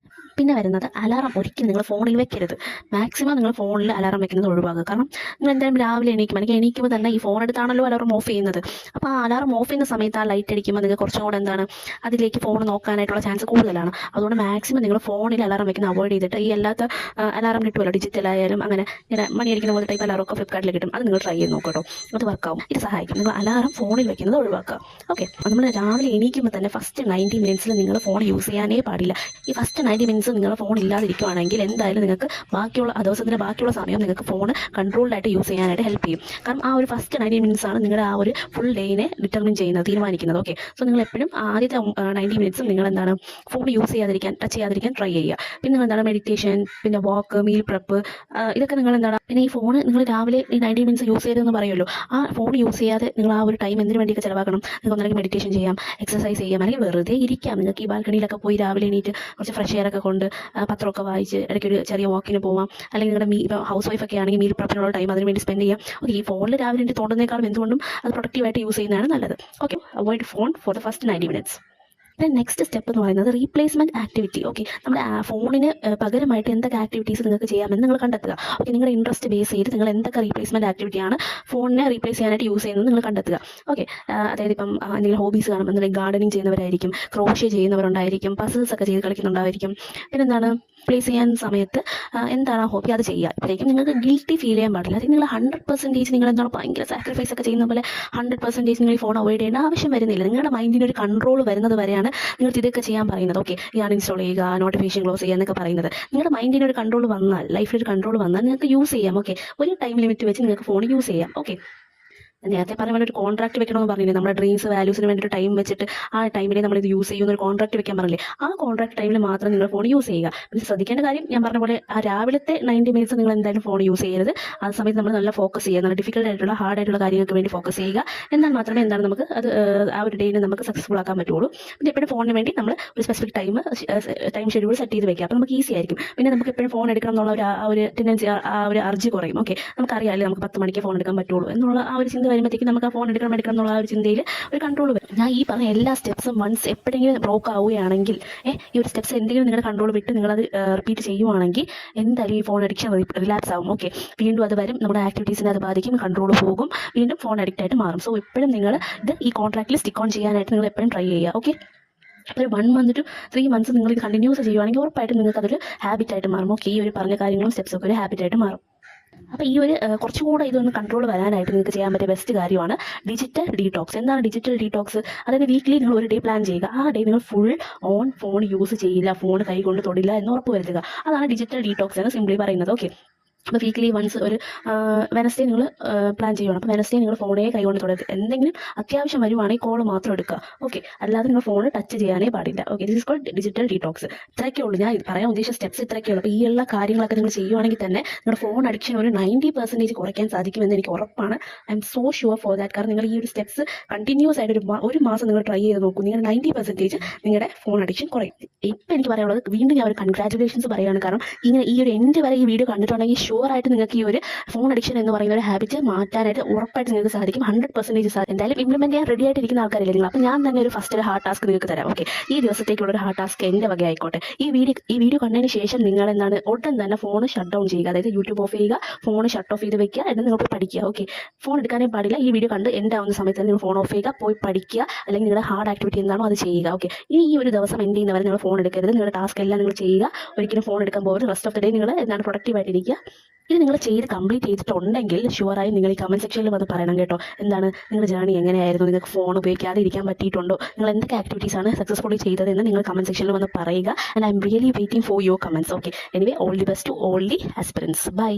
പിന്നെ വരുന്നത് അലാറം ഒരിക്കലും നിങ്ങൾ ഫോണിൽ വെക്കരുത്. മാക്സിമം നിങ്ങൾ ഫോണിൽ അലാറം വെക്കുന്നത് ഒഴിവാക്കുക. കാരണം നിങ്ങൾ എന്തായാലും രാവിലെ എണീക്കും, അല്ലെങ്കിൽ എണീക്കുമ്പോൾ തന്നെ ഈ ഫോൺ എടുത്താണല്ലോ അലാറം ഓഫ് ചെയ്യുന്നത്. അപ്പോൾ ആ അലാറം ഓഫ് ചെയ്യുന്ന സമയത്ത് ആ ലൈറ്റ് അടിക്കുമ്പോൾ നിങ്ങൾക്ക് കുറച്ചും കൂടെ എന്താണ് അതിലേക്ക് ഫോൺ നോക്കാനായിട്ടുള്ള ചാൻസ് കൂടുതലാണ്. അതുകൊണ്ട് മാക്സിമം നിങ്ങൾ ഫോണിൽ അലാറം വെക്കുന്നത് അവോയ്ഡ് ചെയ്തിട്ട് ഈ അല്ലാത്ത അലാറം കിട്ടുമല്ലോ, ഡിജിറ്റലായാലും അങ്ങനെ ഇങ്ങനെ മണി അടിക്കുന്ന പോലെ ടൈപ്പ് അലാറം ഒക്കെ ഫ്ലിപ്കാർട്ടിൽ കിട്ടും. അത് നിങ്ങൾ ട്രൈ ചെയ്ത് നോക്കട്ടോ, അത് വർക്കാവും. ഇത് സഹായിക്കും. നിങ്ങൾ അലാറം ഫോണിൽ വെക്കുന്നത് ഒഴിവാക്കുക. ഓക്കെ, നമ്മൾ രാവിലെ എണീക്കുമ്പോൾ തന്നെ ഫസ്റ്റ് 90 മിനിറ്റ്സിൽ നിങ്ങൾ ഫോൺ യൂസ് ചെയ്യാനേ പാടില്ല. ഈ ഫസ്റ്റ് 90 മിനിറ്റ്സ് നിങ്ങൾ ഫോൺ ഇല്ലാതിരിക്കുകയാണെങ്കിൽ എന്തായാലും നിങ്ങൾക്ക് ദിവസത്തിൻ്റെ ബാക്കിയുള്ള സമയം നിങ്ങൾക്ക് ഫോൺ കൺട്രോൾഡായിട്ട് യൂസ് ചെയ്യാനായിട്ട് ഹെൽപ്പ് ചെയ്യും. കാരണം ആ ഒരു ഫസ്റ്റ് 90 മിനിറ്റ്സ് ആണ് നിങ്ങളുടെ ആ ഒരു ഫുൾ ഡേനെ തീരുമാനിക്കുന്നത്. ഓക്കെ, സോ നിങ്ങൾ എപ്പോഴും ആദ്യത്തെ 90 മിനിറ്റ്സും നിങ്ങൾ എന്താണ് ഫോൺ ടച്ച് ചെയ്യാതിരിക്കാൻ ട്രൈ ചെയ്യുക. പിന്നെ നിങ്ങൾ എന്താണ് മെഡിറ്റേഷൻ, പിന്നെ വാക്ക്, മീൽ പ്രെപ്പ്, ഇതൊക്കെ നിങ്ങൾ എന്താണ്, പിന്നെ ഈ ഫോൺ നിങ്ങൾ രാവിലെ ഈ 90 മിനിറ്റ്സ് യൂസ് ചെയ്തതെന്ന് പറയുമല്ലോ, ആ ഫോൺ യൂസ് ചെയ്യാതെ നിങ്ങൾ ആ ഒരു ടൈം എന്തിനു വേണ്ടിയൊക്കെ ചിലവാക്കണം. നിങ്ങൾക്ക് ഒന്നെങ്കിൽ മെഡിറ്റേഷൻ ചെയ്യാം, എക്സസൈസ് ചെയ്യാം, അല്ലെങ്കിൽ വെറുതെ ഇരിക്കാം. നിങ്ങൾക്ക് ഈ ബാൽക്കണിയിലൊക്കെ പോയി രാവിലെ എണീറ്റ് കുറച്ച് ഫ്രഷ് എയർ ഒക്കെ കൊണ്ട് പത്രമൊക്കെ വായിച്ച് ഇടയ്ക്കൊരു ചെറിയ വാക്കിന് പോവാം. അല്ലെങ്കിൽ നിങ്ങളുടെ ഹൗസ് വൈഫൊക്കെ ആണെങ്കിൽ മീൽ പ്രെപ്പിനുള്ള ടൈം അതിന് വേണ്ടി സ്പെൻഡ് ചെയ്യാം. ഓക്കെ, ഈ ഫോണിൽ രാവിലെ എനിക്ക് തോന്നുന്നതിനേക്കാളും എന്തുകൊണ്ടും അത് പ്രൊഡക്റ്റീവായിട്ട് യൂസ് ചെയ്യുന്നതാണ് നല്ലത്. Okay, avoid phone for the first 90 minutes. പിന്നെ നെക്സ്റ്റ് സ്റ്റെപ്പ് എന്ന് പറയുന്നത് റീപ്ലേസ്മെൻറ്റ് ആക്ടിവിറ്റി. ഓക്കെ, നമ്മുടെ ഫോണിന് പകരമായിട്ട് എന്തൊക്കെ ആക്ടിവിറ്റീസ് നിങ്ങൾക്ക് ചെയ്യാമെന്ന് നിങ്ങൾ കണ്ടെത്തുക. ഓക്കെ, നിങ്ങളുടെ ഇൻട്രസ്റ്റ് ബേസ് ചെയ്ത് നിങ്ങൾ എന്തൊക്കെ റീപ്ലേസ്മെൻറ്റ് ആക്ടിവിറ്റിയാണ് ഫോണിനെ റീപ്ലേസ് ചെയ്യാനായിട്ട് യൂസ് ചെയ്യുന്നത് നിങ്ങൾ കണ്ടെത്തുക. ഓക്കെ, അതായത് ഇപ്പം എന്തെങ്കിലും ഹോബീസ് കാണുമ്പോൾ എന്തെങ്കിലും ഗാർഡനിങ് ചെയ്യുന്നവരായിരിക്കും, ക്രോഷ്യ ചെയ്യുന്നവരുണ്ടായിരിക്കും, പസിൽസ് ഒക്കെ ചെയ്ത് കളിക്കുന്നുണ്ടായിരിക്കും. പിന്നെന്താണ്, പ്ലേസ് ചെയ്യാൻ സമയത്ത് എന്താണ് ഹോബി അത് ചെയ്യുക. ഇപ്പോഴേക്കും നിങ്ങൾക്ക് ഗിൽറ്റി ഫീൽ ചെയ്യാൻ പാടില്ല. അത് നിങ്ങൾ 100% നിങ്ങൾ എന്താണ് ഭയങ്കര സാക്രിഫൈസ് ഒക്കെ ചെയ്യുന്ന പോലെ 100% നിങ്ങൾ ഈ ഫോൺ അവോയ്ഡ് ചെയ്യേണ്ട ആവശ്യം വരുന്നില്ല. നിങ്ങളുടെ മൈൻഡിന് ഒരു കൺട്രോൾ വരുന്നത് വരെയാണ് നിങ്ങൾക്ക് ഇതൊക്കെ ചെയ്യാൻ പറയുന്നത്. ഓക്കെ, ഈ അൺഇൻസ്റ്റാൾ ചെയ്യുക, നോട്ടിഫിക്കേഷൻ ക്ലോസ് ചെയ്യുക എന്നൊക്കെ പറയുന്നത്. നിങ്ങളുടെ മൈൻഡിന് ഒരു കൺട്രോൾ വന്നാൽ, ലൈഫിലൊരു കൺട്രോൾ വന്നാൽ നിങ്ങൾക്ക് യൂസ് ചെയ്യാം. ഓക്കെ, ഒരു ടൈം ലിമിറ്റ് വെച്ച് നിങ്ങൾക്ക് ഫോൺ യൂസ് ചെയ്യാം. ഓക്കെ, നേരത്തെ പറഞ്ഞ പോലെ ഒരു കോൺട്രാക്ട് വെക്കണമെന്ന് പറഞ്ഞില്ലേ, നമ്മുടെ ഡ്രീംസ് വാല്യൂസിന് വേണ്ടിയിട്ട് ടൈം വെച്ചിട്ട് ആ ടൈമിൽ നമ്മൾ ഇത് യൂസ് ചെയ്യുന്ന ഒരു കോൺട്രാക്ട് വെക്കാൻ പറഞ്ഞില്ലേ, ആ കോൺട്രാക്ട് ടൈമിൽ മാത്രം നിങ്ങൾ ഫോൺ യൂസ് ചെയ്യുക. പിന്നെ ശ്രദ്ധിക്കേണ്ട കാര്യം ഞാൻ പറഞ്ഞ പോലെ ആ രാവിലത്തെ 90 മിനിറ്റ്സ് നിങ്ങൾ എന്തായാലും ഫോൺ യൂസ് ചെയ്യരുത്. ആ സമയത്ത് നമ്മൾ നല്ല ഫോക്കസ് ചെയ്യുക, നല്ല ഡിഫിക്കൽട്ട് ആയിട്ടുള്ള ഹാർഡ് ആയിട്ടുള്ള കാര്യങ്ങൾക്ക് വേണ്ടി ഫോക്കസ് ചെയ്യുക. എന്നാൽ മാത്രമേ എന്താണ് നമുക്ക് അത് ആ ഒരു ഡേനെ നമുക്ക് സക്സസ്ഫുൾ ആക്കാൻ പറ്റുള്ളൂ. പിന്നെ എപ്പോഴും ഫോണിന് വേണ്ടി നമ്മൾ ഒരു സ്പെസിഫിക് ടൈം ഷെഡ്യൂൾ സെറ്റ് ചെയ്ത് വെക്കുക. അപ്പോൾ നമുക്ക് ഈസി ആയിരിക്കും. പിന്നെ നമുക്ക് എപ്പോഴും ഫോൺ എടുക്കണം എന്നുള്ള ഒരു ടെൻഡൻസി, ആ ഒരു അർജ് കുറയും. ഓക്കെ, നമുക്കറിയാമല്ലേ നമുക്ക് 10 മണിക്ക് ഫോൺ എടുക്കാൻ പറ്റുള്ളൂ എന്നുള്ള ആ ഒരു ചിന്ത വരുമ്പോഴത്തേക്ക് നമുക്ക് ആ ഫോൺ എടുക്കണം എന്നുള്ള ആ ഒരു ചിന്തയിൽ ഒരു കൺട്രോൾ വരും. ഞാൻ ഈ പറഞ്ഞ എല്ലാ സ്റ്റെപ്സും വൺസ് എപ്പോഴെങ്കിലും ബ്രോക്ക് ആവുകയാണെങ്കിൽ, ഈ ഒരു സ്റ്റെപ്സ് എന്തെങ്കിലും നിങ്ങളുടെ കൺട്രോൾ വിട്ട് നിങ്ങളത് റിപ്പീറ്റ് ചെയ്യുവാണെങ്കിൽ എന്തായാലും ഈ ഫോൺ അഡിക്ഷൻ റിലാപ്സ് ആവും. ഓക്കെ, വീണ്ടും അത് വരും, നമ്മുടെ ആക്ടിവിറ്റീസിനെ അത് ബാധിക്കും, കൺട്രോൾ പോകും, വീണ്ടും ഫോൺ അഡിക്റ്റ് ആയിട്ട് മാറും. സോ എപ്പോഴും നിങ്ങൾ ഇത് ഈ കോൺട്രാക്റ്റിൽ സ്റ്റിക്ക് ഓൺ ചെയ്യാനായിട്ട് നിങ്ങൾ എപ്പോഴും ട്രൈ ചെയ്യുക. ഓക്കെ, അപ്പോൾ 1 month to 3 months നിങ്ങൾ ഇത് കണ്ടിന്യൂസ് ചെയ്യുവാണെങ്കിൽ ഉറപ്പായിട്ടും നിങ്ങൾക്ക് അതൊരു ഹാബിറ്റായിട്ട് മാറും. ഓക്കെ, ഈ ഒരു പറഞ്ഞ കാര്യങ്ങളും സ്റ്റെപ്സൊക്കെ ഒരു ഹാബിറ്റായിട്ട് മാറും. അപ്പോൾ ഈ ഒരു കുറച്ചുകൂടെ ഇതൊന്ന് കൺട്രോൾ വരാനായിട്ട് നിങ്ങൾക്ക് ചെയ്യാൻ പറ്റിയ ബെസ്റ്റ് കാര്യമാണ് ഡിജിറ്റൽ ഡീടോക്സ്. എന്താണ് ഡിജിറ്റൽ ഡീടോക്സ്? അതായത് വീക്ക്ലി നിങ്ങൾ ഒരു ഡേ പ്ലാൻ ചെയ്യുക. ആ ഡേ നിങ്ങൾ ഫുൾ ഓൺ ഫോൺ യൂസ് ചെയ്യില്ല, ഫോൺ കൈ കൊണ്ട് തൊടില്ല എന്ന് ഉറപ്പ് വരുത്തുക. അതാണ് ഡിജിറ്റൽ ഡീടോക്സ് എന്ന് സിംപ്ലി പറയുന്നത്. ഓക്കെ, അപ്പോൾ വീക്ക്ലി വൺസ് ഒരു വെനസ്ഡേ നിങ്ങൾ പ്ലാൻ ചെയ്യുകയാണ്. അപ്പോൾ വെനസ്ഡേ നിങ്ങൾ ഫോണേ കൈകൊണ്ട് തുടരുത്. എന്തെങ്കിലും അത്യാവശ്യം വരുവാണെങ്കിൽ കോൾ മാത്രം എടുക്കുക. ഓക്കെ, അല്ലാതെ നിങ്ങൾ ഫോൺ ടച്ച് ചെയ്യാനേ പാടില്ല. Okay, this is called digital detox. ഇത്രയൊക്കെ ഉള്ളൂ ഞാൻ പറയാൻ ഉദ്ദേശിച്ച സ്റ്റെപ്സ്, ഇത്രയൊക്കെ ഉള്ളൂ. അപ്പോൾ ഈ എല്ലാ കാര്യങ്ങളൊക്കെ നിങ്ങൾ ചെയ്യുവാണെങ്കിൽ തന്നെ നിങ്ങളുടെ ഫോൺ അഡിക്ഷൻ ഒരു 90% കുറയ്ക്കാൻ സാധിക്കുമെന്ന് എനിക്ക് ഉറപ്പാണ്. I M so sure for that. കാരണം നിങ്ങൾ ഈ ഒരു സ്റ്റെപ്സ് കണ്ടിന്യൂസ് ആയിട്ട് ഒരു മാസം നിങ്ങൾ ട്രൈ ചെയ്ത് നോക്കൂ, നിങ്ങൾ 90% നിങ്ങളുടെ ഫോൺ അഡിക്ഷൻ കുറയും. ഇപ്പം എനിക്ക് പറയാനുള്ളത്, വീണ്ടും ഞാൻ ഒരു കൺഗ്രാറ്റുലേഷൻസ് പറയുകയാണ്. കാരണം ഇങ്ങനെ ഈ ഒരു എൻഡ് വരെ ഈ വീഡിയോ കണ്ടിട്ടുണ്ടെങ്കിൽ ഷുവറായിട്ട് നിങ്ങൾക്ക് ഈ ഒരു ഫോൺ അഡിക്ഷൻ എന്ന് പറയുന്ന ഒരു ഹാബിറ്റ് മാറ്റാനായിട്ട് ഉറപ്പായിട്ട് നിങ്ങൾക്ക് സാധിക്കും. 100% സാധിക്കും. എന്തായാലും ഇംപ്ലിമെൻറ്റ് ചെയ്യാൻ റെഡി ആയിട്ടിരിക്കുന്ന ആൾക്കാരില്ലേ നിങ്ങൾ. അപ്പോൾ ഞാൻ തന്നെ ഒരു ഫസ്റ്റ് ഒരു ഹാർഡ് ടാസ്ക് നിങ്ങൾക്ക് തരാം. ഓക്കെ, ഈ ദിവസത്തേക്കുള്ള ഒരു ഹാർഡ് ടാസ്ക് എൻ്റെ വക ആയിക്കോട്ടെ. ഈ വീഡിയോ കണ്ടതിന് ശേഷം നിങ്ങൾ എന്താണ് ഉടൻ തന്നെ ഫോൺ ഷട്ട് ഡൗൺ ചെയ്യുക. അതായത് യൂട്യൂബ് ഓഫ് ചെയ്യുക, ഫോൺ ഷട്ട് ഓഫ് ചെയ്ത് വെക്കുക, എന്നിട്ട് നിങ്ങൾ പോയി പഠിക്കുക. ഓക്കെ, ഫോൺ എടുക്കാനേ പാടില്ല. ഈ വീഡിയോ കണ്ട് എൻ്റെ ആവുന്ന സമയത്ത് തന്നെ നിങ്ങൾ ഫോൺ ഓഫ് ചെയ്യുക, പോയി പഠിക്കുക, അല്ലെങ്കിൽ നിങ്ങളുടെ ഹാർഡ് ആക്ടിവിറ്റി എന്താണോ അത് ചെയ്യുക. ഓക്കെ, ഇനി ഈ ഒരു ദിവസം എൻഡ് ചെയ്യുന്നവരെ നിങ്ങൾ ഫോൺ എടുക്കരുത്. നിങ്ങളുടെ ടാസ്ക് എല്ലാം നിങ്ങൾ ചെയ്യുക. ഒരിക്കലും ഫോൺ എടുക്കാൻ പോകരുത്. റെസ്റ്റ് ഓഫ് ദ ഡേ നിങ്ങൾ എന്താണ് പ്രൊഡക്റ്റീവായിട്ടിരിക്കുക. ഇത് നിങ്ങൾ ചെയ്ത് കംപ്ലീറ്റ് ചെയ്തിട്ടുണ്ടെങ്കിൽ ഷുവറായി നിങ്ങൾ ഈ കമൻറ്റ് സെക്ഷനിൽ വന്ന് പറയണം കേട്ടോ. എന്താണ് നിങ്ങളുടെ ജേർണി എങ്ങനെയായിരുന്നു, നിങ്ങൾക്ക് ഫോൺ ഉപയോഗിക്കാതെ ഇരിക്കാൻ പറ്റിയിട്ടുണ്ടോ, നിങ്ങൾ എന്തൊക്കെ ആക്ടിവിറ്റീസാണ് സക്സസ്ഫുള്ളി ചെയ്തതെന്ന് നിങ്ങൾ കമൻറ്റ് സെക്ഷനിൽ വന്ന് പറയുക. And I'm really waiting for your comments. Okay, anyway all the best to all the aspirants. By.